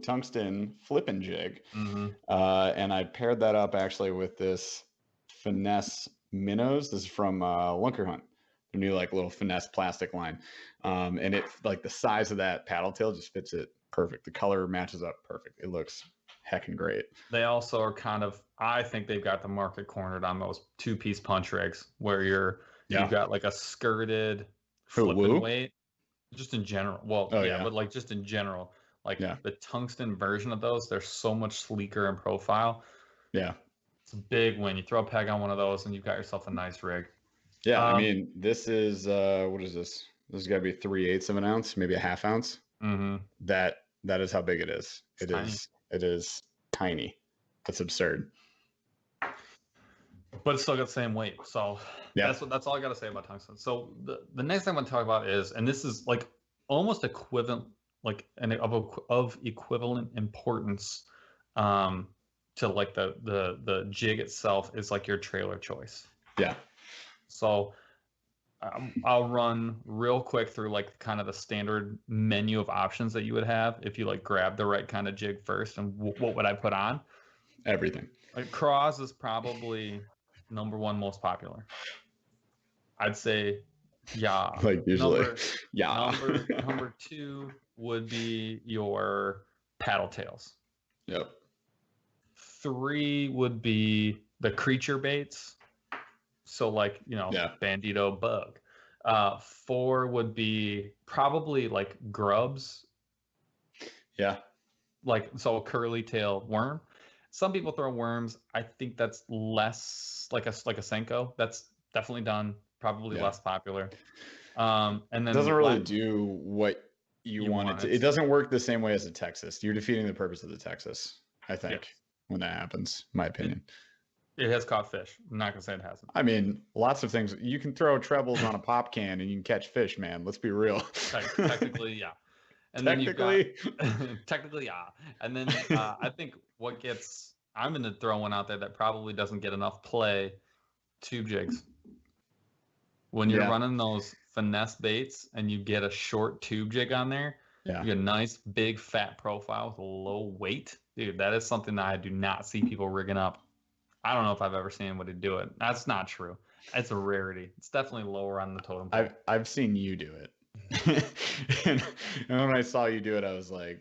Tungsten flipping jig. Mm-hmm. And I paired that up actually with this Finesse minnows. This is from Lunker Hunt, their new like little Finesse plastic line. And it like the size of that paddle tail just fits it perfect. The color matches up perfect. It looks heckin' great. They also are kind of, I think they've got the market cornered on those 2-piece punch rigs where you've got like a skirted flipping weight. Just in general. Well, but like just in general, like the Tungsten version of those, they're so much sleeker in profile. Yeah. It's a big win. You throw a peg on one of those and you've got yourself a nice rig. Yeah. I mean, this is, what is this? This has got to be 3/8 of an ounce, maybe a half ounce. Mm-hmm. That is how big it is. It is tiny. That's absurd. But it's still got the same weight. So that's all I got to say about Tungsten. So the next thing I want to talk about is, and this is like almost equivalent, like of equivalent importance to like the jig itself is like your trailer choice. Yeah. So I'll run real quick through like kind of the standard menu of options that you would have if you like grab the right kind of jig first. And what would I put on? Everything. Like Craws is probably number one most popular. I'd say, yeah. Like usually, Number two would be your paddle tails. Yep. 3 would be the creature baits. So like, Bandito bug. 4 would be probably like grubs. Yeah. Like, so curly tail worm. Some people throw worms. I think that's less like a Senko. That's definitely done. Probably less popular. And then it doesn't really do what you want it to. It doesn't work the same way as a Texas. You're defeating the purpose of the Texas, I think, when that happens, my opinion. It has caught fish. I'm not gonna say it hasn't. I mean, lots of things. You can throw trebles on a pop can and you can catch fish, man. Let's be real. Technically, yeah. And technically, technically, yeah. And then I think I'm going to throw one out there that probably doesn't get enough play. Tube jigs. When you're running those finesse baits and you get a short tube jig on there, you get a nice big fat profile with a low weight. Dude, that is something that I do not see people rigging up. I don't know if I've ever seen anybody do it. That's not true. It's a rarity. It's definitely lower on the totem pole. I've seen you do it. and when I saw you do it, I was like,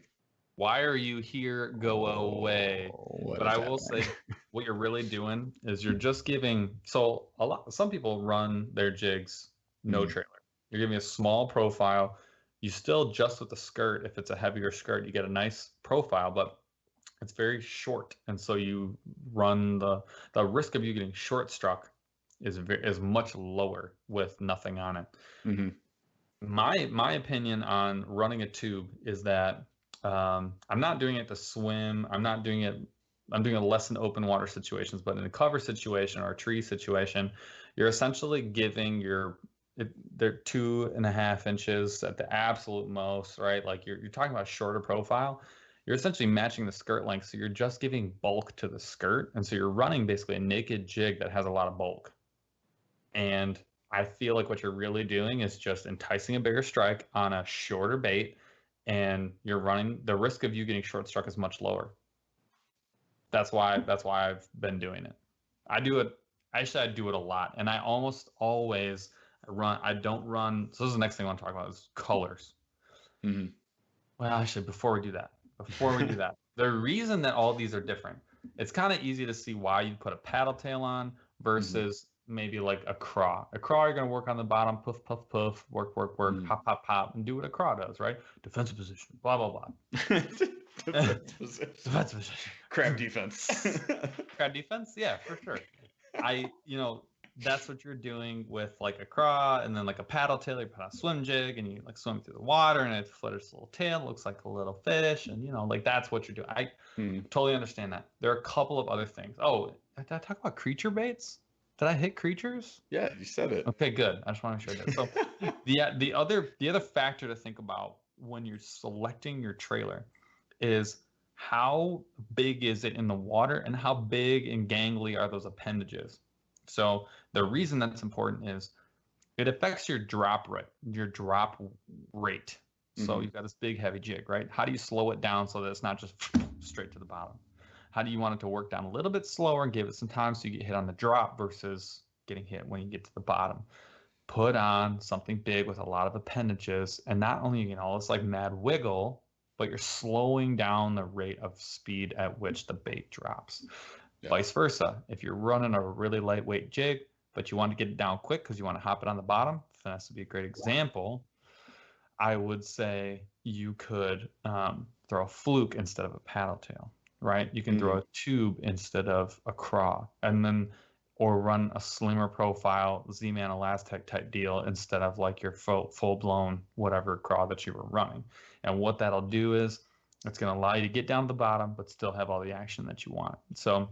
why are you here? Go away. But I will say what you're really doing is you're just giving. So some people run their jigs no trailer. You're giving a small profile. You still adjust with the skirt. If it's a heavier skirt, you get a nice profile, but it's very short. And so you run the risk of you getting short struck is much lower with nothing on it. Mm-hmm. My opinion on running a tube is that I'm not doing it to swim. I'm doing it less in open water situations, but in a cover situation or a tree situation, you're essentially giving they're 2.5 inches at the absolute most, right? Like you're talking about shorter profile. You're essentially matching the skirt length. So you're just giving bulk to the skirt. And so you're running basically a naked jig that has a lot of bulk. And I feel like what you're really doing is just enticing a bigger strike on a shorter bait, and you're running the risk of you getting short struck is much lower. That's why I've been doing it. I do it. Actually, I do it a lot, and I almost always run. I don't run. So this is the next thing I want to talk about is colors. Mm-hmm. Well, actually, before we do that, the reason that all these are different. it's kind of easy to see why you'd put a paddle tail on versus maybe like a craw. A craw, you're going to work on the bottom, puff, puff, puff, work, pop, pop, pop, and do what a craw does, right? Defensive position, blah, blah, blah. Defense position. Defensive position. Crab defense. Crab defense? Yeah, for sure. That's what you're doing with like a craw, and then like a paddle tail, you put on a swim jig and you like swim through the water and it flutters a little tail, looks like a little fish, and like that's what you're doing. I totally understand that. There are a couple of other things. Oh, did I talk about creature baits? Did I hit creatures? Yeah, you said it. Okay, good. I just want to make sure that. So the other factor to think about when you're selecting your trailer is how big is it in the water and how big and gangly are those appendages. So the reason that's important is it affects your drop rate. So you've got this big heavy jig, right? How do you slow it down so that it's not just straight to the bottom? How do you want it to work down a little bit slower and give it some time so you get hit on the drop versus getting hit when you get to the bottom? Put on something big with a lot of appendages, and not only, it's like mad wiggle, but you're slowing down the rate of speed at which the bait drops. Yeah. Vice versa. If you're running a really lightweight jig, but you want to get it down quick because you want to hop it on the bottom, Finesse would be a great example. I would say you could throw a fluke instead of a paddle tail, right? You can throw a tube instead of a craw, or run a slimmer profile Z-Man Elastec type deal instead of like your full-blown whatever craw that you were running. And what that'll do is it's going to allow you to get down to the bottom, but still have all the action that you want. So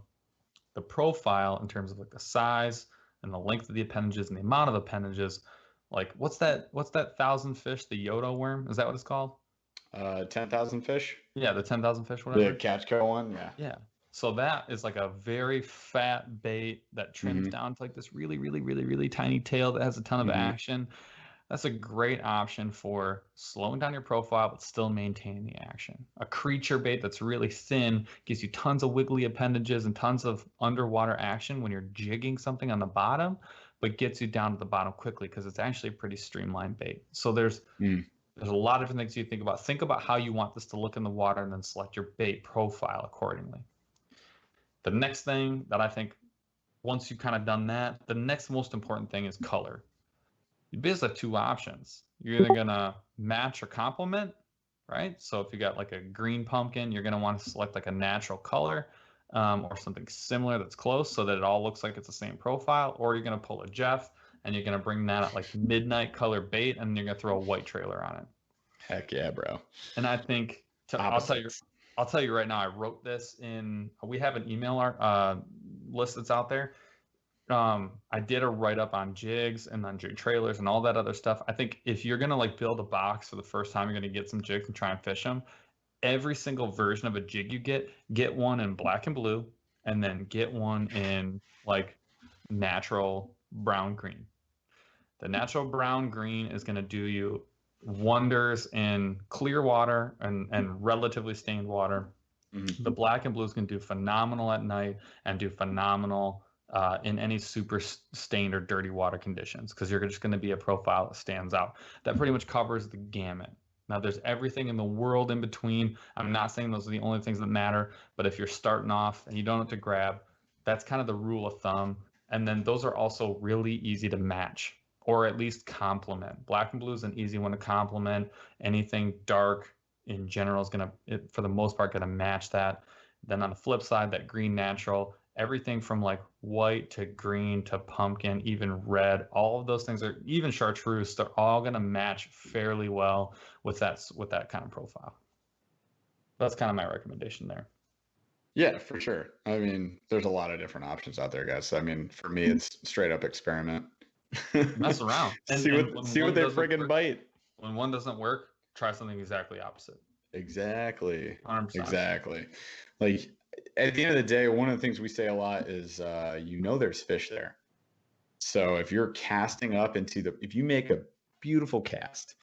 the profile in terms of like the size and the length of the appendages and the amount of appendages, like what's that 1,000 fish, the Yodo worm? Is that what it's called? 10,000 fish. Yeah, the 10,000 fish, whatever. The Catchco one, yeah. Yeah. So that is like a very fat bait that trims down to like this really, really, really, really tiny tail that has a ton of action. That's a great option for slowing down your profile, but still maintaining the action. A creature bait that's really thin gives you tons of wiggly appendages and tons of underwater action when you're jigging something on the bottom, but gets you down to the bottom quickly because it's actually a pretty streamlined bait. So there's a lot of different things you think about. Think about how you want this to look in the water and then select your bait profile accordingly. The next thing that I think, once you've kind of done that, the next most important thing is color. You basically have two options. You're either going to match or complement, right? So if you got like a green pumpkin, you're going to want to select like a natural color or something similar that's close so that it all looks like it's the same profile. Or you're going to pull a Jeff and you're going to bring that at like midnight color bait and you're going to throw a white trailer on it. Heck yeah, bro. And I think, I'll tell you right now, I wrote this we have an email list that's out there. I did a write-up on jigs and on jig trailers and all that other stuff. I think if you're going to like build a box for the first time, you're going to get some jigs and try and fish them. Every single version of a jig you get one in black and blue, and then get one in like natural brown green. The natural brown green is going to do you wonders in clear water and relatively stained water. The black and blue is going to do phenomenal at night and do phenomenal in any super stained or dirty water conditions, because you're just going to be a profile that stands out. That pretty much covers the gamut. Now, there's everything in the world in between. I'm not saying those are the only things that matter, but if you're starting off and you don't know what to grab, that's kind of the rule of thumb. And then those are also really easy to match, or at least complement. Black and blue is an easy one to complement. Anything dark in general is going to, for the most part, going to match that. Then on the flip side, that green natural, everything from like white to green to pumpkin, even red, all of those things are, even chartreuse, they're all going to match fairly well with that kind of profile. That's kind of my recommendation there. Yeah, for sure. I mean, there's a lot of different options out there, guys. I mean, for me, it's straight up experiment. Mess around. See what they friggin' bite. When one doesn't work, try something exactly opposite. Exactly. 100%. Exactly. Like, at the end of the day, one of the things we say a lot is, there's fish there. So if you're casting up if you make a beautiful cast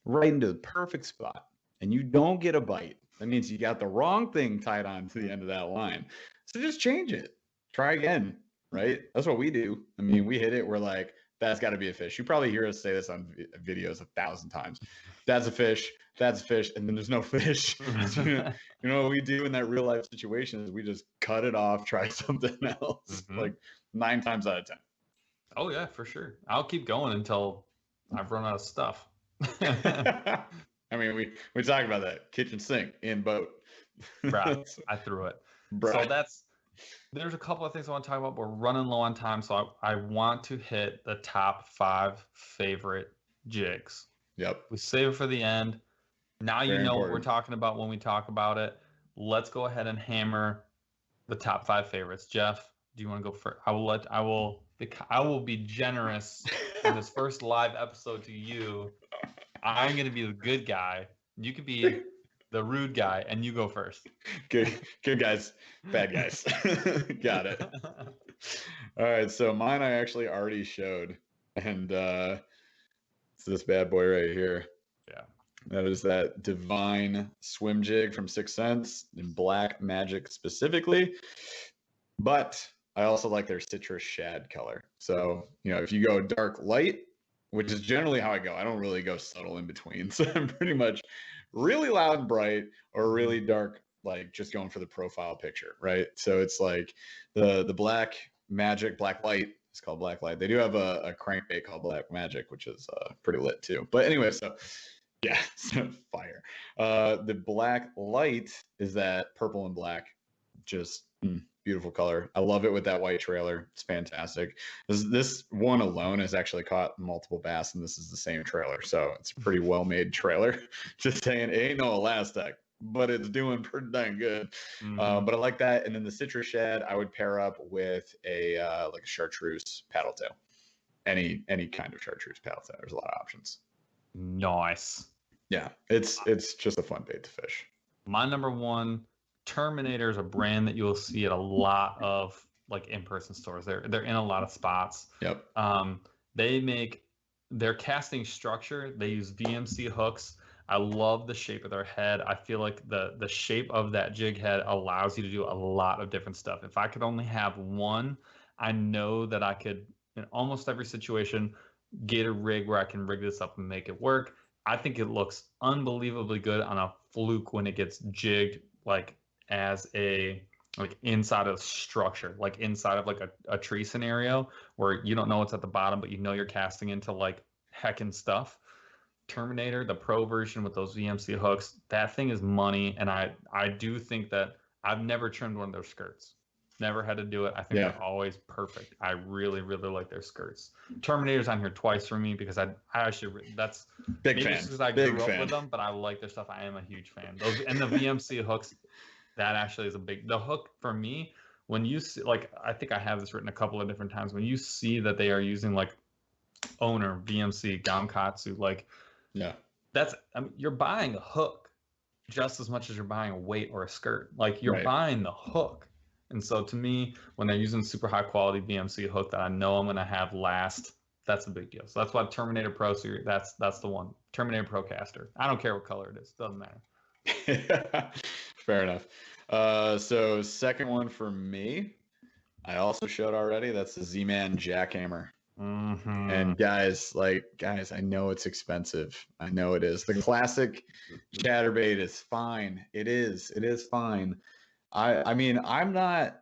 right into the perfect spot and you don't get a bite, that means you got the wrong thing tied on to the end of that line. So just change it. Try again, right? That's what we do. I mean, we hit it. We're like, that's got to be a fish. You probably hear us say this on videos 1,000 times. that's a fish, and then there's no fish. So, you know what we do in that real life situation is we just cut it off, try something else, like 9 times out of 10. Oh yeah, for sure. I'll keep going until I've run out of stuff. I mean, we talked about that kitchen sink in boat. Bruh, I threw it. Bruh. So there's a couple of things I want to talk about. We're running low on time, so I want to hit the top 5 favorite jigs. Yep. We save it for the end. Now you know what we're talking about when we talk about it. Let's go ahead and hammer the top 5 favorites. Jeff, do you want to go first? I will be generous in this first live episode to you. I'm going to be the good guy. You could be the rude guy, and you go first. Good guys, bad guys. Got it. All right, so mine I actually already showed, and it's this bad boy right here. Yeah. That is that Divine swim jig from 6th Sense in black magic specifically. But I also like their citrus shad color. So, you know, if you go dark light, which is generally how I go, I don't really go subtle in between. So I'm pretty much really loud and bright or really dark, like just going for the profile picture, right? So it's like the black magic, black light. It's called black light. They do have a crankbait called black magic, which is pretty lit too. But anyway, so yeah, fire. The black light is that purple and black, just beautiful color. I love it with that white trailer. It's fantastic. This one alone has actually caught multiple bass, and this is the same trailer, so it's a pretty well made trailer. Just saying, it ain't no elastic, but it's doing pretty dang good. But I like that. And then the citrus shad I would pair up with a like a chartreuse paddle tail. Any kind of chartreuse paddle tail. There's a lot of options. Nice. Yeah, it's just a fun bait to fish. My number 1, Terminator, is a brand that you'll see at a lot of like in-person stores. They're in a lot of spots. Yep. They make their casting structure. They use VMC hooks. I love the shape of their head. I feel like the shape of that jig head allows you to do a lot of different stuff. If I could only have one, I know that I could, in almost every situation, get a rig where I can rig this up and make it work. I think it looks unbelievably good on a fluke when it gets jigged, like as a like inside of structure, like inside of like a tree scenario where you don't know what's at the bottom, but you know you're casting into like heckin' stuff. Terminator, the pro version with those VMC hooks, that thing is money. And I do think that I've never trimmed one of their skirts. Never had to do it. I think they're always perfect. I really, really like their skirts. Terminator's on here twice for me because I actually, that's big fan. Because I grew up with them, but I like their stuff. I am a huge fan. Those and the VMC hooks, that actually is the hook for me. When you see, like, I think I have this written a couple of different times. When you see that they are using like Owner, VMC, Gamakatsu, like, yeah, that's, I mean, you're buying a hook just as much as you're buying a weight or a skirt. Like, you're buying the hook. And so to me, when they're using super high quality VMC hook that I know I'm going to have last, that's a big deal. So that's why Terminator Pro Series, that's the one. Terminator Pro Caster. I don't care what color it is. Doesn't matter. Fair enough. So second one for me, I also showed already. That's the Z-Man Jackhammer. And guys, I know it's expensive. I know it is. The classic Chatterbait is fine. It is fine. I mean, I'm not.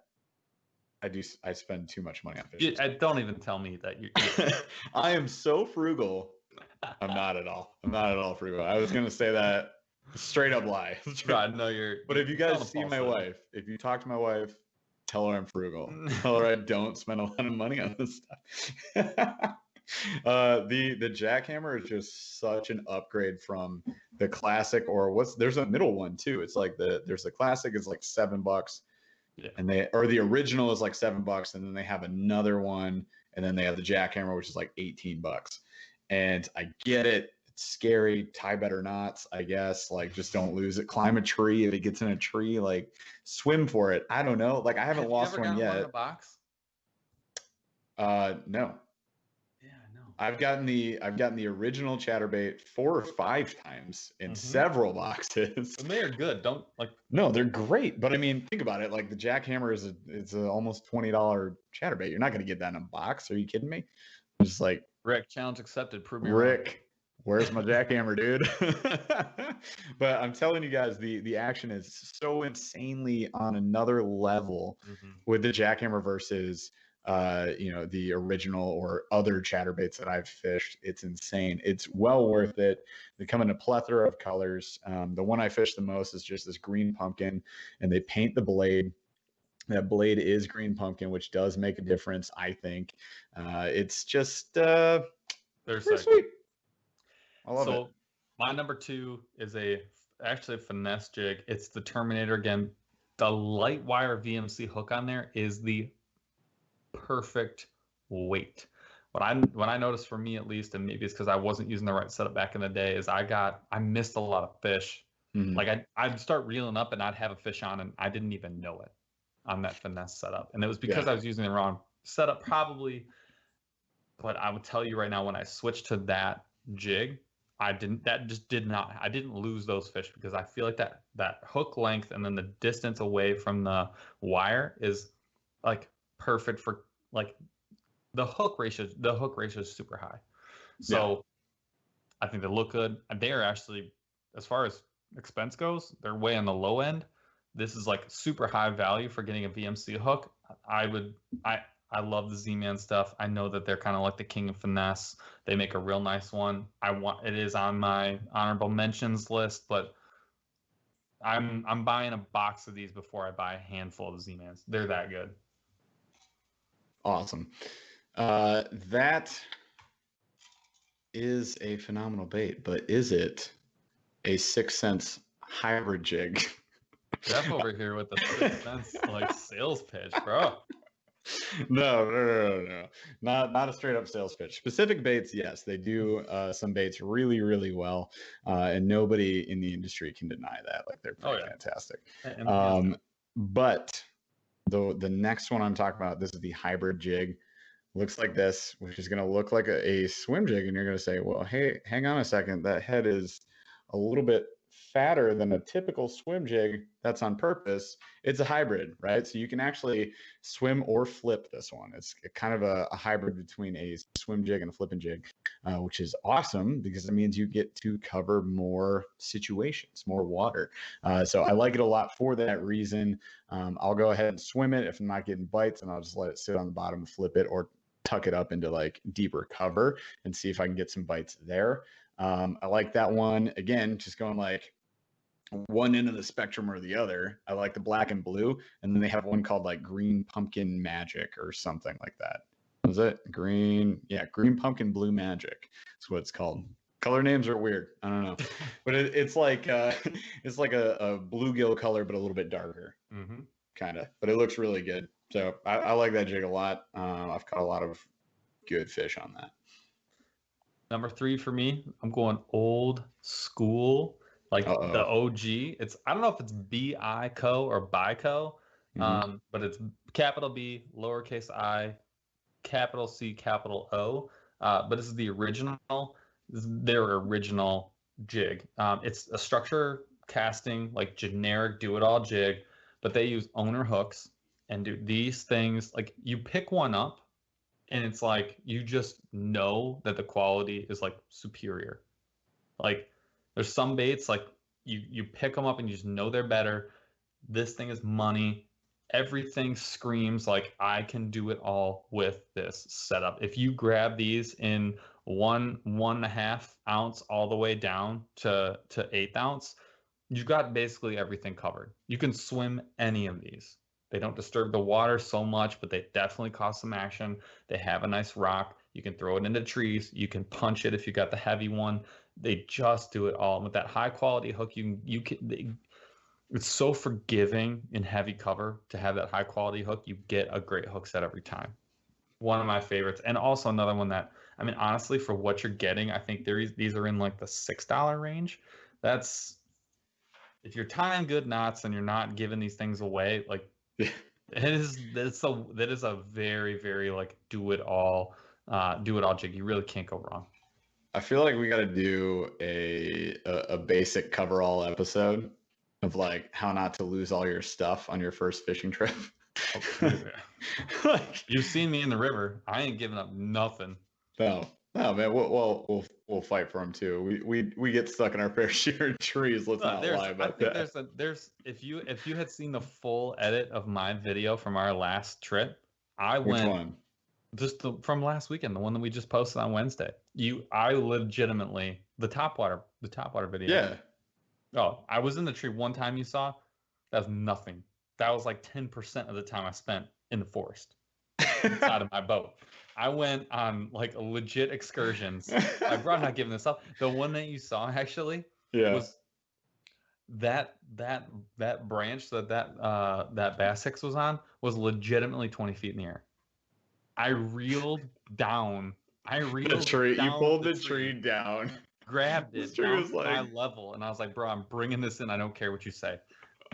I spend too much money on fishing. Don't even tell me that you. I am so frugal. I'm not at all. I'm not at all frugal. I was gonna say that straight up lie. I know you're. But if you guys see my wife, if you talk to my wife, tell her I'm frugal. Tell her I don't spend a lot of money on this stuff. The Jackhammer is just such an upgrade from the classic, or there's a middle one too. It's like there's the classic is like $7, and the original is like $7, and then they have another one, and then they have the Jackhammer, which is like $18. And I get it. It's scary. Tie better knots, I guess. Like, just don't lose it. Climb a tree if it gets in a tree. Like, swim for it. I don't know. Like, I haven't lost one yet. One in a box? No. Yeah, no. I've gotten the original Chatterbait 4 or 5 times in several boxes. And they are good. No, they're great. But I mean, think about it. Like, the Jackhammer is a almost $20 Chatterbait. You're not going to get that in a box. Are you kidding me? I'm just like, Rick, challenge accepted. Prove me Rick, where's my jackhammer, dude? But I'm telling you guys, the action is so insanely on another level with the jackhammer versus the original or other chatterbaits that I've fished. It's insane. It's well worth it. They come in a plethora of colors. The one I fish the most is just this green pumpkin, and they paint the blade. That blade is green pumpkin, which does make a difference, I think. It's just they're pretty sweet. I love it. My number 2 is actually a finesse jig. It's the Terminator again. The light wire VMC hook on there is the perfect weight. What I noticed for me, at least, and maybe it's because I wasn't using the right setup back in the day, is I missed a lot of fish. Like I'd start reeling up and I'd have a fish on and I didn't even know it on that finesse setup, and it was because I was using the wrong setup probably. But I would tell you right now, when I switched to that jig, I didn't lose those fish, because I feel like that hook length and then the distance away from the wire is like perfect for like the hook ratio is super high. So I think they look good. They are actually, as far as expense goes, they're way on the low end. This is like super high value for getting a VMC hook. I love the Z-Man stuff. I know that they're kind of like the king of finesse. They make a real nice one. It is on my honorable mentions list, but I'm buying a box of these before I buy a handful of Z-Mans. They're that good. Awesome. That is a phenomenal bait, but is it a 6 Sense hybrid jig? Jeff over here with the 6 Sense like sales pitch, bro. No. Not a straight up sales pitch. Specific baits, yes, they do some baits really, really well, and nobody in the industry can deny that. Like, they're pretty fantastic. But the next one I'm talking about, this is the hybrid jig. Looks like this, which is going to look like a swim jig, and you're going to say, well, hey, hang on a second, that head is a little bit fatter than a typical swim jig. That's on purpose. It's a hybrid, right? So you can actually swim or flip this one. It's kind of a hybrid between a swim jig and a flipping jig, which is awesome because it means you get to cover more situations, more water. So I like it a lot for that reason. I'll go ahead and swim it. If I'm not getting bites, and I'll just let it sit on the bottom and flip it, or tuck it up into like deeper cover and see if I can get some bites there. I like that one. Again, just going like one end of the spectrum or the other. I like the black and blue, and then they have one called like Green Pumpkin Magic or something like that. Was it green? Yeah, Green Pumpkin Blue Magic. That's what it's called. Color names are weird. I don't know, but it's like a bluegill color, but a little bit darker, kind of. But it looks really good. So I like that jig a lot. I've caught a lot of good fish on that. Number 3 for me, I'm going old school, like the OG. I don't know if it's BICO or BICO, but it's capital B, lowercase I, capital C, capital O. But this is the original. This is their original jig. It's a structure casting, like generic do-it-all jig, but they use owner hooks and do these things. Like, you pick one up, and it's like you just know that the quality is like superior. Like, there's some baits like you pick them up and you just know they're better. This thing is money. Everything screams like I can do it all with this setup. If you grab these in 1.5 ounce all the way down to 1/8 ounce, you've got basically everything covered. You can swim any of these. They don't disturb the water so much, but they definitely cause some action. They have a nice rock. You can throw it into trees. You can punch it if you got the heavy one. They just do it all. And with that high quality hook, it's so forgiving in heavy cover to have that high quality hook. You get a great hook set every time. One of my favorites. And also another one that, I mean, honestly, for what you're getting, I think these are in like the $6 range. That's, if you're tying good knots and you're not giving these things away, like, that is a very, very like do it all jig. You really can't go wrong. I feel like we got to do a basic coverall episode of like how not to lose all your stuff on your first fishing trip. Like, you've seen me in the river. I ain't giving up nothing. No, Oh man, we'll fight for them too. We get stuck in our fair share of trees. Let's not lie about that. There's if you had seen the full edit of my video from our last trip, Which one? Just from last weekend, the one that we just posted on Wednesday. I legitimately the Topwater video. Yeah. Oh, I was in the tree one time you saw. That was nothing. That was like 10% of the time I spent in the forest inside of my boat. I went on like legit excursions. I'm not giving this up. The one that you saw actually was that branch that Bass Hicks was on was legitimately 20 feet in the air. I reeled down. The tree. You pulled the tree down. Grabbed it down to my level, and I was like, bro, I'm bringing this in. I don't care what you say.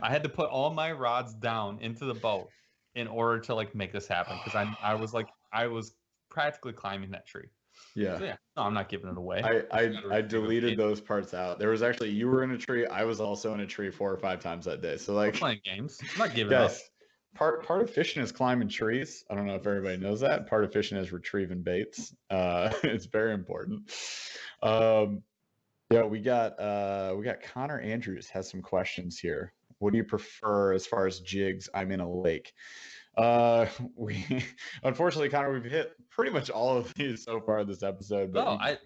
I had to put all my rods down into the boat in order to like make this happen because I was practically climbing that tree. Yeah. So, yeah. No, I'm not giving it away. I deleted those parts out. There was actually you were in a tree. I was also in a tree 4 or 5 times that day. So like we're playing games. I'm not giving up. Part of fishing is climbing trees. I don't know if everybody knows that. Part of fishing is retrieving baits. It's very important. Yeah, we got Connor Andrews has some questions here. What do you prefer as far as jigs? I'm in a lake. We unfortunately, Connor, we've hit pretty much all of these so far this episode. But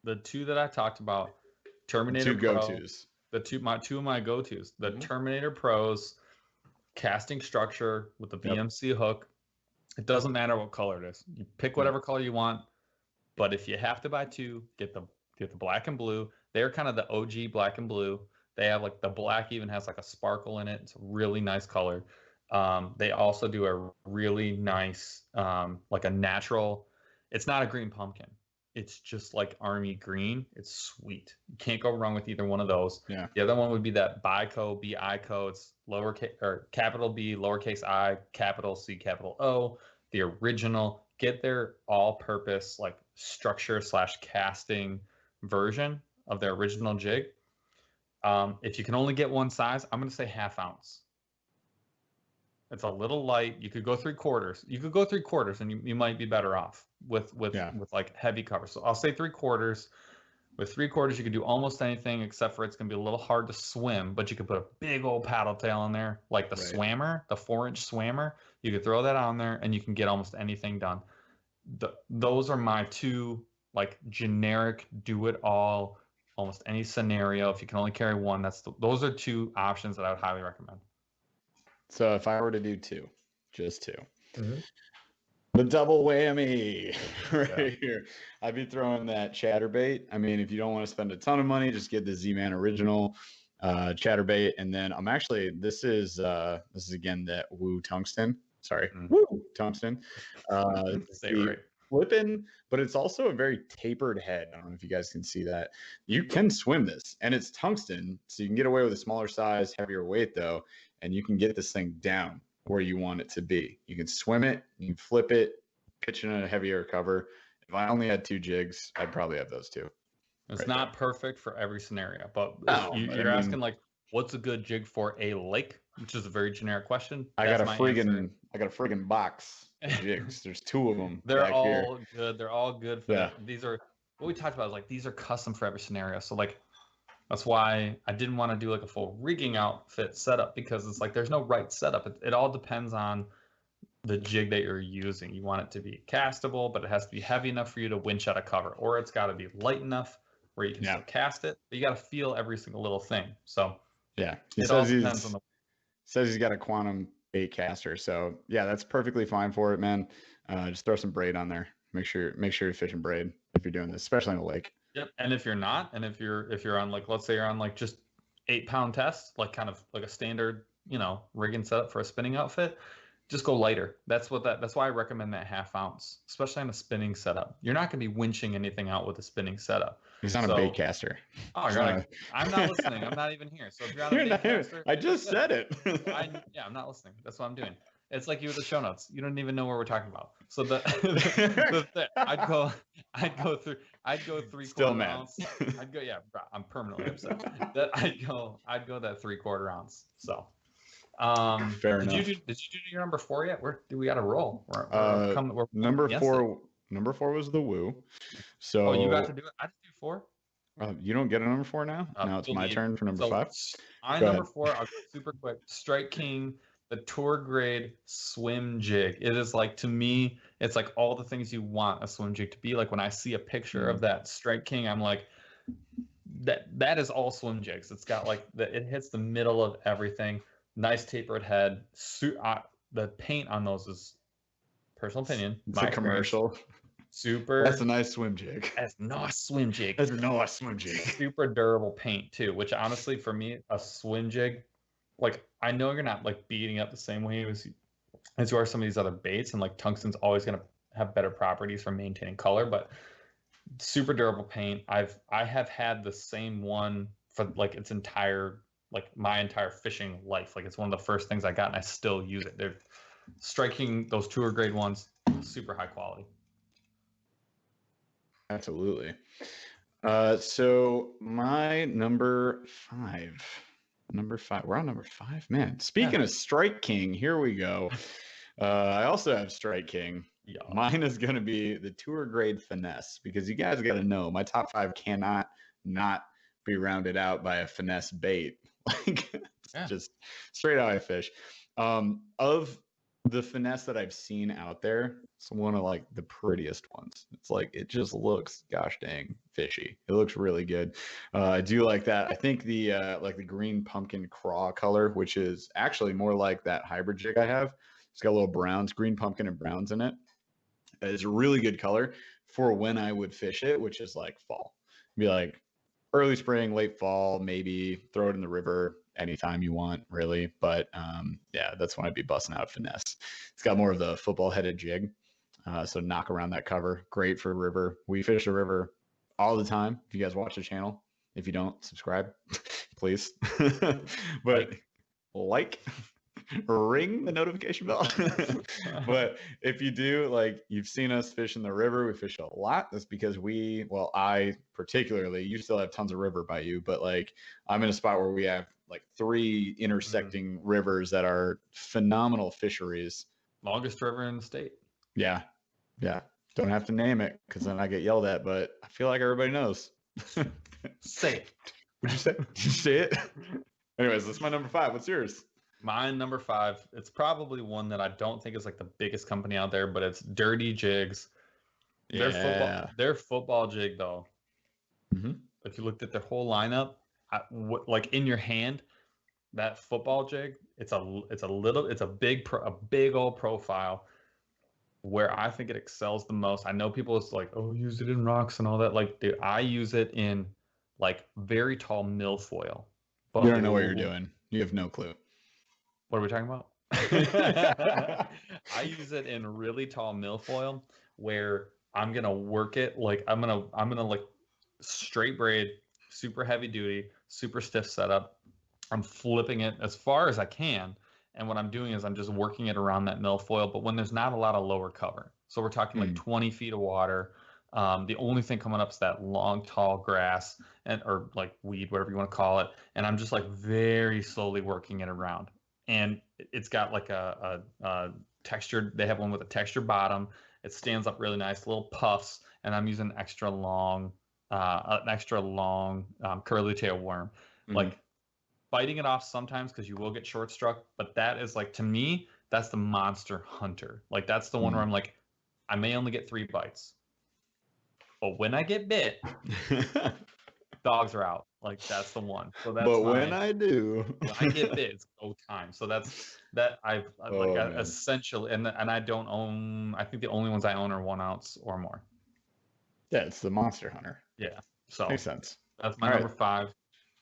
the two that I talked about, Terminator two Pro, go-tos. Two of my go-tos, the Terminator Pros, casting structure with the VMC hook. It doesn't matter what color it is. You pick whatever color you want, but if you have to buy two, get the black and blue. They're kind of the OG black and blue. They have like the black even has like a sparkle in it. It's a really nice color. They also do a really nice like a natural. It's not a green pumpkin. It's just like army green. It's sweet. You can't go wrong with either one of those. Yeah. The other one would be that BICO, BICO. It's lowercase or capital B, lowercase I, capital C, capital O. The original. Get their all-purpose like structure / casting version of their original jig. If you can only get one size, I'm going to say 1/2 ounce. It's a little light. You could go 3/4. You could go 3/4 and you might be better off with like heavy cover. So I'll say 3/4. With 3/4, you can do almost anything except for it's going to be a little hard to swim, but you could put a big old paddle tail in there, like the swammer, the 4-inch swammer. You could throw that on there and you can get almost anything done. Those are my two like generic do it all, almost any scenario. If you can only carry one, those are two options that I would highly recommend. So if I were to do just two, the double whammy here, I'd be throwing that Chatterbait. I mean, if you don't want to spend a ton of money, just get the Z-Man original Chatterbait. And then this is again that Woo Tungsten. Sorry, Woo Tungsten. Flipping, but it's also a very tapered head. I don't know if you guys can see that. You can swim this, and it's tungsten, so you can get away with a smaller size, heavier weight though, and you can get this thing down where you want it to be. You can swim it, you can flip it, pitch in a heavier cover. If I only had 2 jigs, I'd probably have those 2. It's not perfect for every scenario, but you're asking like, what's a good jig for a lake, which is a very generic question. I got a friggin' box of jigs. There's 2 of them. They're all good. They're all good for that. These are what we talked about. Is like these are custom for every scenario. So like that's why I didn't want to do like a full rigging outfit setup, because it's like there's no right setup. It all depends on the jig that you're using. You want it to be castable, but it has to be heavy enough for you to winch out of cover, or it's got to be light enough where you can still cast it. But you got to feel every single little thing. So it all depends on the. Says he's got a quantum bait caster, so yeah, that's perfectly fine for it, man. Just throw some braid on there. Make sure you're fishing braid if you're doing this, especially in a lake. Yep. And if you're not, and if you're on like, let's say you're on like just 8-pound test, like kind of like a standard, rigging setup for a spinning outfit, just go lighter. That's why I recommend that 1/2 ounce, especially on a spinning setup. You're not going to be winching anything out with a spinning setup. He's on a bait caster. Oh, I'm not listening. I'm not even here. So if you're on a bait caster, I just said it. I'm not listening. That's what I'm doing. It's like you with the show notes. You don't even know what we're talking about. So I'd go 3/4 ounce. I'm permanently upset. I'd go that 3/4 ounce. So. Fair enough. Did you do your number 4 yet? We got to roll. Number 4. Number 4 was the Woo. So Oh, you got to do it. I did do 4. you don't get a number 4 now. Now it's my turn for number 5. My number 4. I'll go super quick. Strike King, the tour grade swim jig. It is like, to me, it's like all the things you want a swim jig to be. Like when I see a picture of that Strike King, I'm like, that is all swim jigs. It's got like it hits the middle of everything. Nice tapered head. The paint on those is, personal opinion, It's a commercial. Super. That's a nice swim jig. That's not a swim jig. That's not a swim jig. Super durable paint too, which honestly for me, a swim jig, like I know you're not like beating up the same way as you are some of these other baits, and like tungsten's always gonna have better properties for maintaining color, but super durable paint. I have had the same one for like its entire, like my entire fishing life. Like it's one of the first things I got and I still use it. They're striking, those tour grade ones, super high quality. Absolutely. So my number 5. We're on number 5, man. Speaking of Strike King, here we go. I also have Strike King. Yeah. Mine is going to be the tour grade Finesse, because you guys got to know my top 5 cannot not be rounded out by a Finesse bait. Like just straight out I fish. Of the Finesse that I've seen out there, it's one of like the prettiest ones. It's like, it just looks gosh dang fishy. It looks really good. I do like that. I think the like the green pumpkin craw color, which is actually more like that hybrid jig I have. It's got a little browns, green pumpkin and browns in it. It's a really good color for when I would fish it, which is like fall. Be like early spring, late fall, maybe throw it in the river anytime you want, really. But yeah, that's when I'd be busting out Finesse. It's got more of the football headed jig. So knock around that cover. Great for river. We fish the river all the time. If you guys watch the channel, if you don't, subscribe, please. But like, ring the notification bell. But if you do, like, you've seen us fish in the river, we fish a lot. That's because I particularly, you still have tons of river by you, but like I'm in a spot where we have like 3 intersecting rivers that are phenomenal fisheries. Longest river in the state. Yeah. Don't have to name it because then I get yelled at, but I feel like everybody knows. Say it. What'd you say? Did you say it? Anyways, that's my number 5. What's yours? Mine, number 5. It's probably one that I don't think is like the biggest company out there, but it's Dirty Jigs. Yeah. Their football jig, though. Mm-hmm. If you looked at their whole lineup, like in your hand, that football jig, it's a big old profile. Where I think it excels the most, I know people is like, oh, use it in rocks and all that. Like, dude, I use it in like very tall milfoil. But you don't know what you're doing. You have no clue. What are we talking about? I use it in really tall milfoil where I'm gonna work it like I'm gonna like straight braid, super heavy duty, super stiff setup. I'm flipping it as far as I can. And what I'm doing is I'm just working it around that milfoil, but when there's not a lot of lower cover. So we're talking like 20 feet of water. The only thing coming up is that long, tall grass or like weed, whatever you want to call it. And I'm just like very slowly working it around. And it's got like a textured, they have one with a textured bottom. It stands up really nice, little puffs. And I'm using an extra long curly tail worm. Like, biting it off sometimes because you will get short struck, but that is like, to me, that's the monster hunter. Like that's the one where I'm like, I may only get 3 bites, but when I get bit, dogs are out. Like that's the one. So that's when I do, when I get bit, it's go time. So that's essentially, and I don't own. I think the only ones I own are 1 ounce or more. Yeah, it's the monster hunter. Yeah, so makes sense. That's my number 5.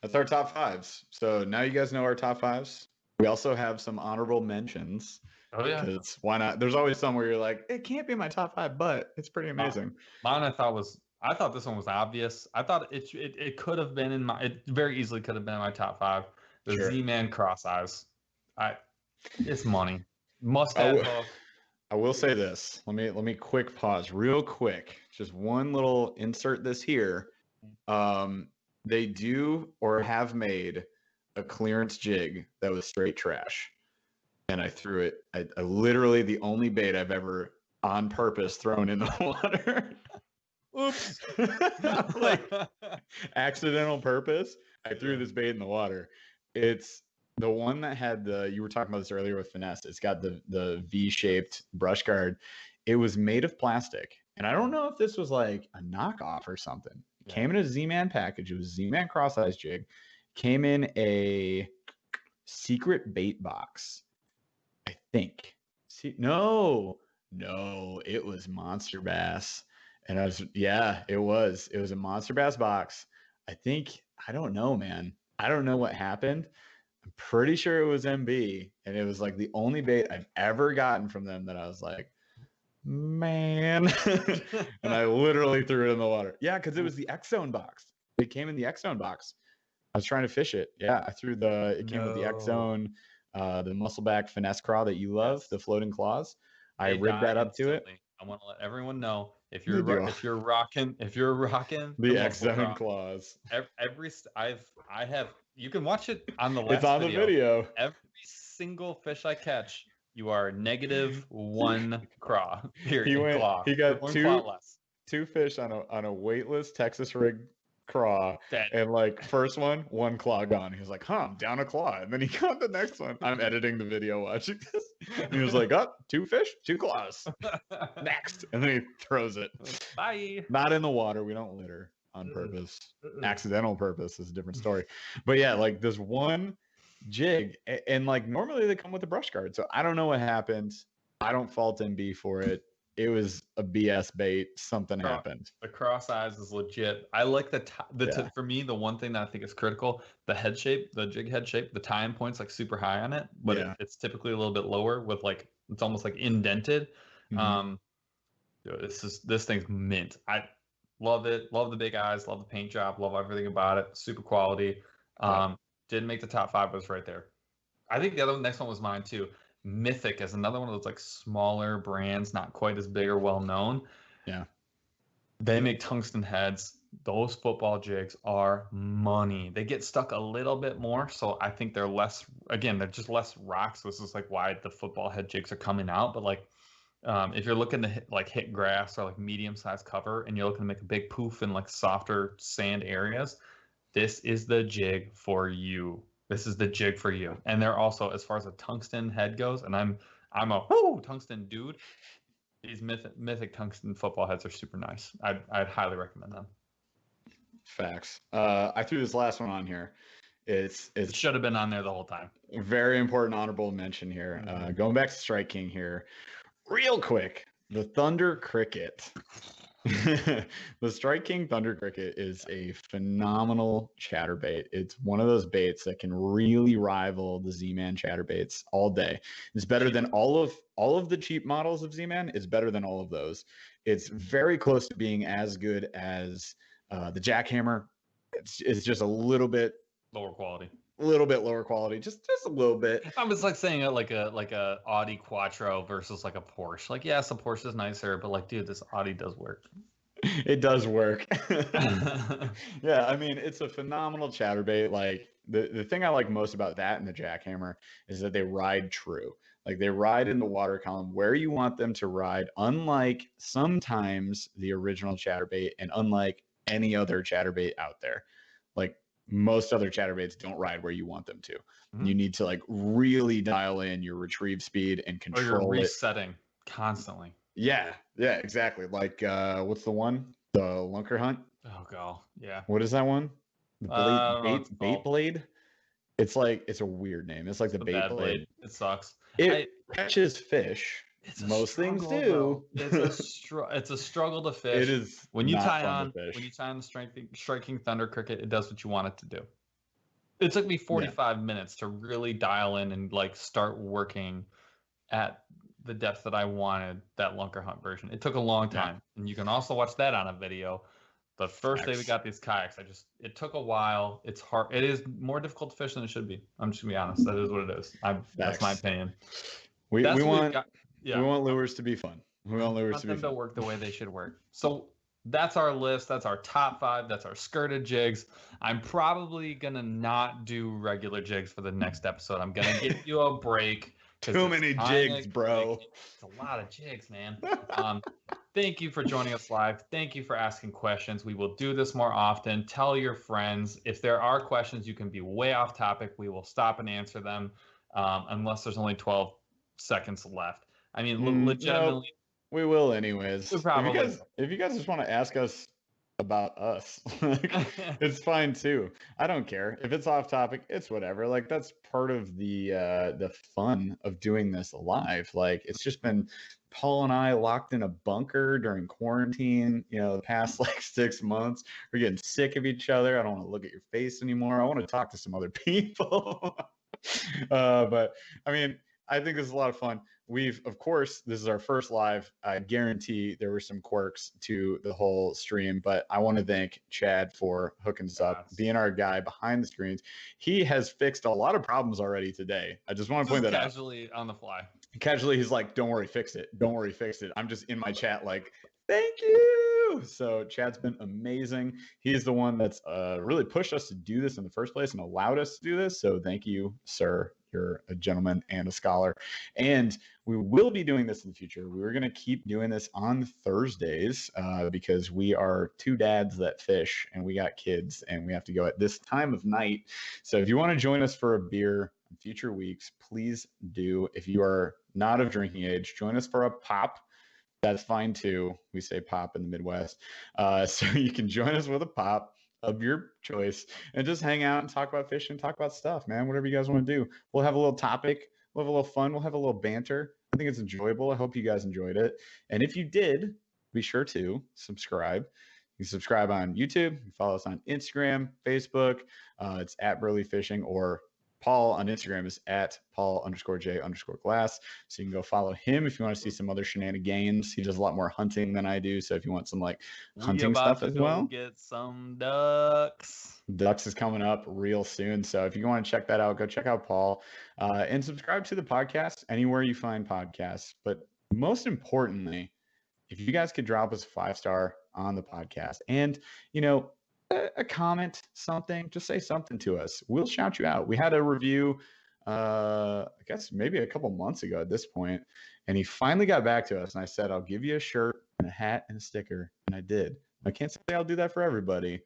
That's our top 5s. So now you guys know our top 5s. We also have some honorable mentions. Oh yeah. Because why not? There's always some where you're like, it can't be my top 5, but it's pretty amazing. Mine I thought this one was obvious. I thought it could have been it very easily could have been in my top 5. The Z-Man Cross Eyes. It's money. Must have hook. I will say this. Let me quick pause real quick. Just one little insert this here. They do or have made a clearance jig that was straight trash. And I threw it. I literally, the only bait I've ever on purpose thrown in the water. Oops. Like accidental purpose. I threw this bait in the water. It's the one that had you were talking about this earlier with Finesse. It's got the V-shaped brush guard. It was made of plastic. And I don't know if this was like a knockoff or something. It came in a Z-Man package. It was Z-Man cross-size jig. Came in a secret bait box, I think. No, it was monster bass. And it was a monster bass box. I don't know, man. I don't know what happened. I'm pretty sure it was MB, and it was like the only bait I've ever gotten from them that I was like, man. And I literally threw it in the water. Yeah, because it was the X-Zone box. It came in the X-Zone box. I was trying to fish it. Yeah, I threw it came with the X-Zone, the muscleback finesse craw that you love, the floating claws. I rigged that up to it. I want to let everyone know if you're rocking the X-Zone claws. I have you can watch it on the last It's on the video. Every single fish I catch, you are -1 craw. Period. He got two fish on a weightless Texas rig craw, and like first one claw gone. He was like, I'm down a claw, and then he got the next one. I'm editing the video watching this, and he was like, two fish, 2 claws, next, and then he throws it. Bye. Not in the water. We don't litter on purpose. Accidental purpose is a different story. But yeah, like this one jig, and like normally they come with a brush guard, so I don't know what happened. I don't fault MB for it. It was a BS bait. Something happened. The cross eyes is legit. I like for me, the one thing that I think is critical, the head shape, the jig head shape, the tie-in point's like super high on it, but it's typically a little bit lower with like, it's almost like indented. Mm-hmm. This thing's mint. I love it. Love the big eyes. Love the paint job. Love everything about it. Super quality. Didn't make the top 5, but it's right there. I think the next one was mine too. Mythic is another one of those like smaller brands, not quite as big or well known. Yeah. They make tungsten heads. Those football jigs are money. They get stuck a little bit more, so I think they're they're just less rocks. This is like why the football head jigs are coming out. But like if you're looking to hit grass or like medium-sized cover and you're looking to make a big poof in like softer sand areas, this is the jig for you. This is the jig for you. And they're also, as far as a tungsten head goes, and I'm a tungsten dude. These mythic tungsten football heads are super nice. I'd highly recommend them. Facts. I threw this last one on here. It should have been on there the whole time. Very important honorable mention here. Going back to Strike King here, real quick. The Thunder Cricket. The Strike King Thunder Cricket is a phenomenal chatterbait. It's one of those baits that can really rival the Z-Man chatterbaits all day. It's better than all of the cheap models of Z-Man. It's better than all of those. It's very close to being as good as the Jackhammer. It's just a little bit lower quality. Just a little bit. I was like saying like a Audi Quattro versus like a Porsche. Like, yes, a Porsche is nicer, but like, dude, this Audi does work. It does work. Yeah, I mean, it's a phenomenal chatterbait. Like the thing I like most about that and the Jackhammer is that they ride true. Like they ride in the water column where you want them to ride, unlike sometimes the original chatterbait and unlike any other chatterbait out there. Like most other chatterbaits don't ride where you want them to. Mm-hmm. You need to like really dial in your retrieve speed and control it. Or you're resetting constantly. Yeah, exactly. Like what's the one? The Lunker Hunt? Oh god, yeah. What is that one? The bait blade? It's a weird name. It's like the bait blade. It sucks. It catches fish. Most things do. It's a struggle to fish. It is when you tie on the Strike King Thunder Cricket, it does what you want it to do. It took me 45 minutes to really dial in and like start working at the depth that I wanted that Lunker Hunt version. It took a long time, and you can also watch that on a video. The first day we got these kayaks, it took a while. It's hard. It is more difficult to fish than it should be. I'm just gonna be honest. That is what it is. That's my opinion. We want lures to be fun. We want lures to be fun. To work the way they should work. So that's our list. That's our top 5. That's our skirted jigs. I'm probably gonna not do regular jigs for the next episode. I'm gonna give you a break Too many jigs, bro. It's a lot of jigs, man. Thank you for joining us live. Thank you for asking questions. We will do this more often. Tell your friends. If there are questions, you can be way off topic. We will stop and answer them unless there's only 12 seconds left. I mean, legitimately. No, we will anyways. We probably if you guys just want to ask us about us, it's fine too. I don't care if it's off topic. It's whatever. Like that's part of the fun of doing this live. Like it's just been Paul and I locked in a bunker during quarantine. You know, the past like 6 months, we're getting sick of each other. I don't want to look at your face anymore. I want to talk to some other people. But I mean, I think this is a lot of fun. Of course, this is our first live. I guarantee there were some quirks to the whole stream, but I want to thank Chad for hooking us up, being our guy behind the screens. He has fixed a lot of problems already today. I just want to point that out. Casually on the fly. Casually, he's like, don't worry, fix it. Don't worry, fix it. I'm just in my chat like, thank you. So Chad's been amazing. He's the one that's really pushed us to do this in the first place and allowed us to do this. So thank you, sir. You're a gentleman and a scholar. And we will be doing this in the future. We're going to keep doing this on Thursdays because we are two dads that fish and we got kids and we have to go at this time of night. So if you want to join us for a beer in future weeks, please do. If you are not of drinking age, join us for a pop. That's fine too. We say pop in the Midwest. So you can join us with a pop of your choice and just hang out and talk about fishing, talk about stuff, man. Whatever you guys want to do. We'll have a little topic. We'll have a little fun. We'll have a little banter. I think it's enjoyable. I hope you guys enjoyed it. And if you did, be sure to subscribe. You can subscribe on YouTube. You can follow us on Instagram, Facebook. It's at Burly Fishing, or Paul on Instagram is at Paul_J_glass. So you can go follow him if you want to see some other shenanigans. He does a lot more hunting than I do. So if you want some like hunting stuff as well, get some ducks. Ducks is coming up real soon. So if you want to check that out, go check out Paul and subscribe to the podcast anywhere you find podcasts. But most importantly, if you guys could drop us a 5-star on the podcast and, you know, a comment, something, just say something to us. We'll shout you out. We had a review, I guess maybe a couple months ago at this point, and he finally got back to us. And I said, I'll give you a shirt and a hat and a sticker. And I did. I can't say I'll do that for everybody,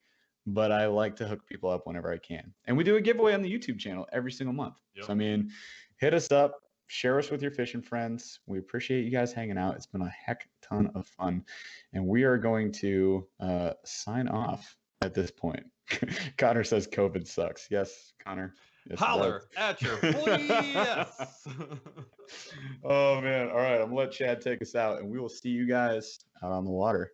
but I like to hook people up whenever I can. And we do a giveaway on the YouTube channel every single month. Yep. So, I mean, hit us up, share us with your fishing friends. We appreciate you guys hanging out. It's been a heck ton of fun. And we are going to sign off at this point. Connor says COVID sucks. Yes, Connor. Yes, holler at your boy. Yes. Oh man. All right. I'm gonna let Chad take us out and we will see you guys out on the water.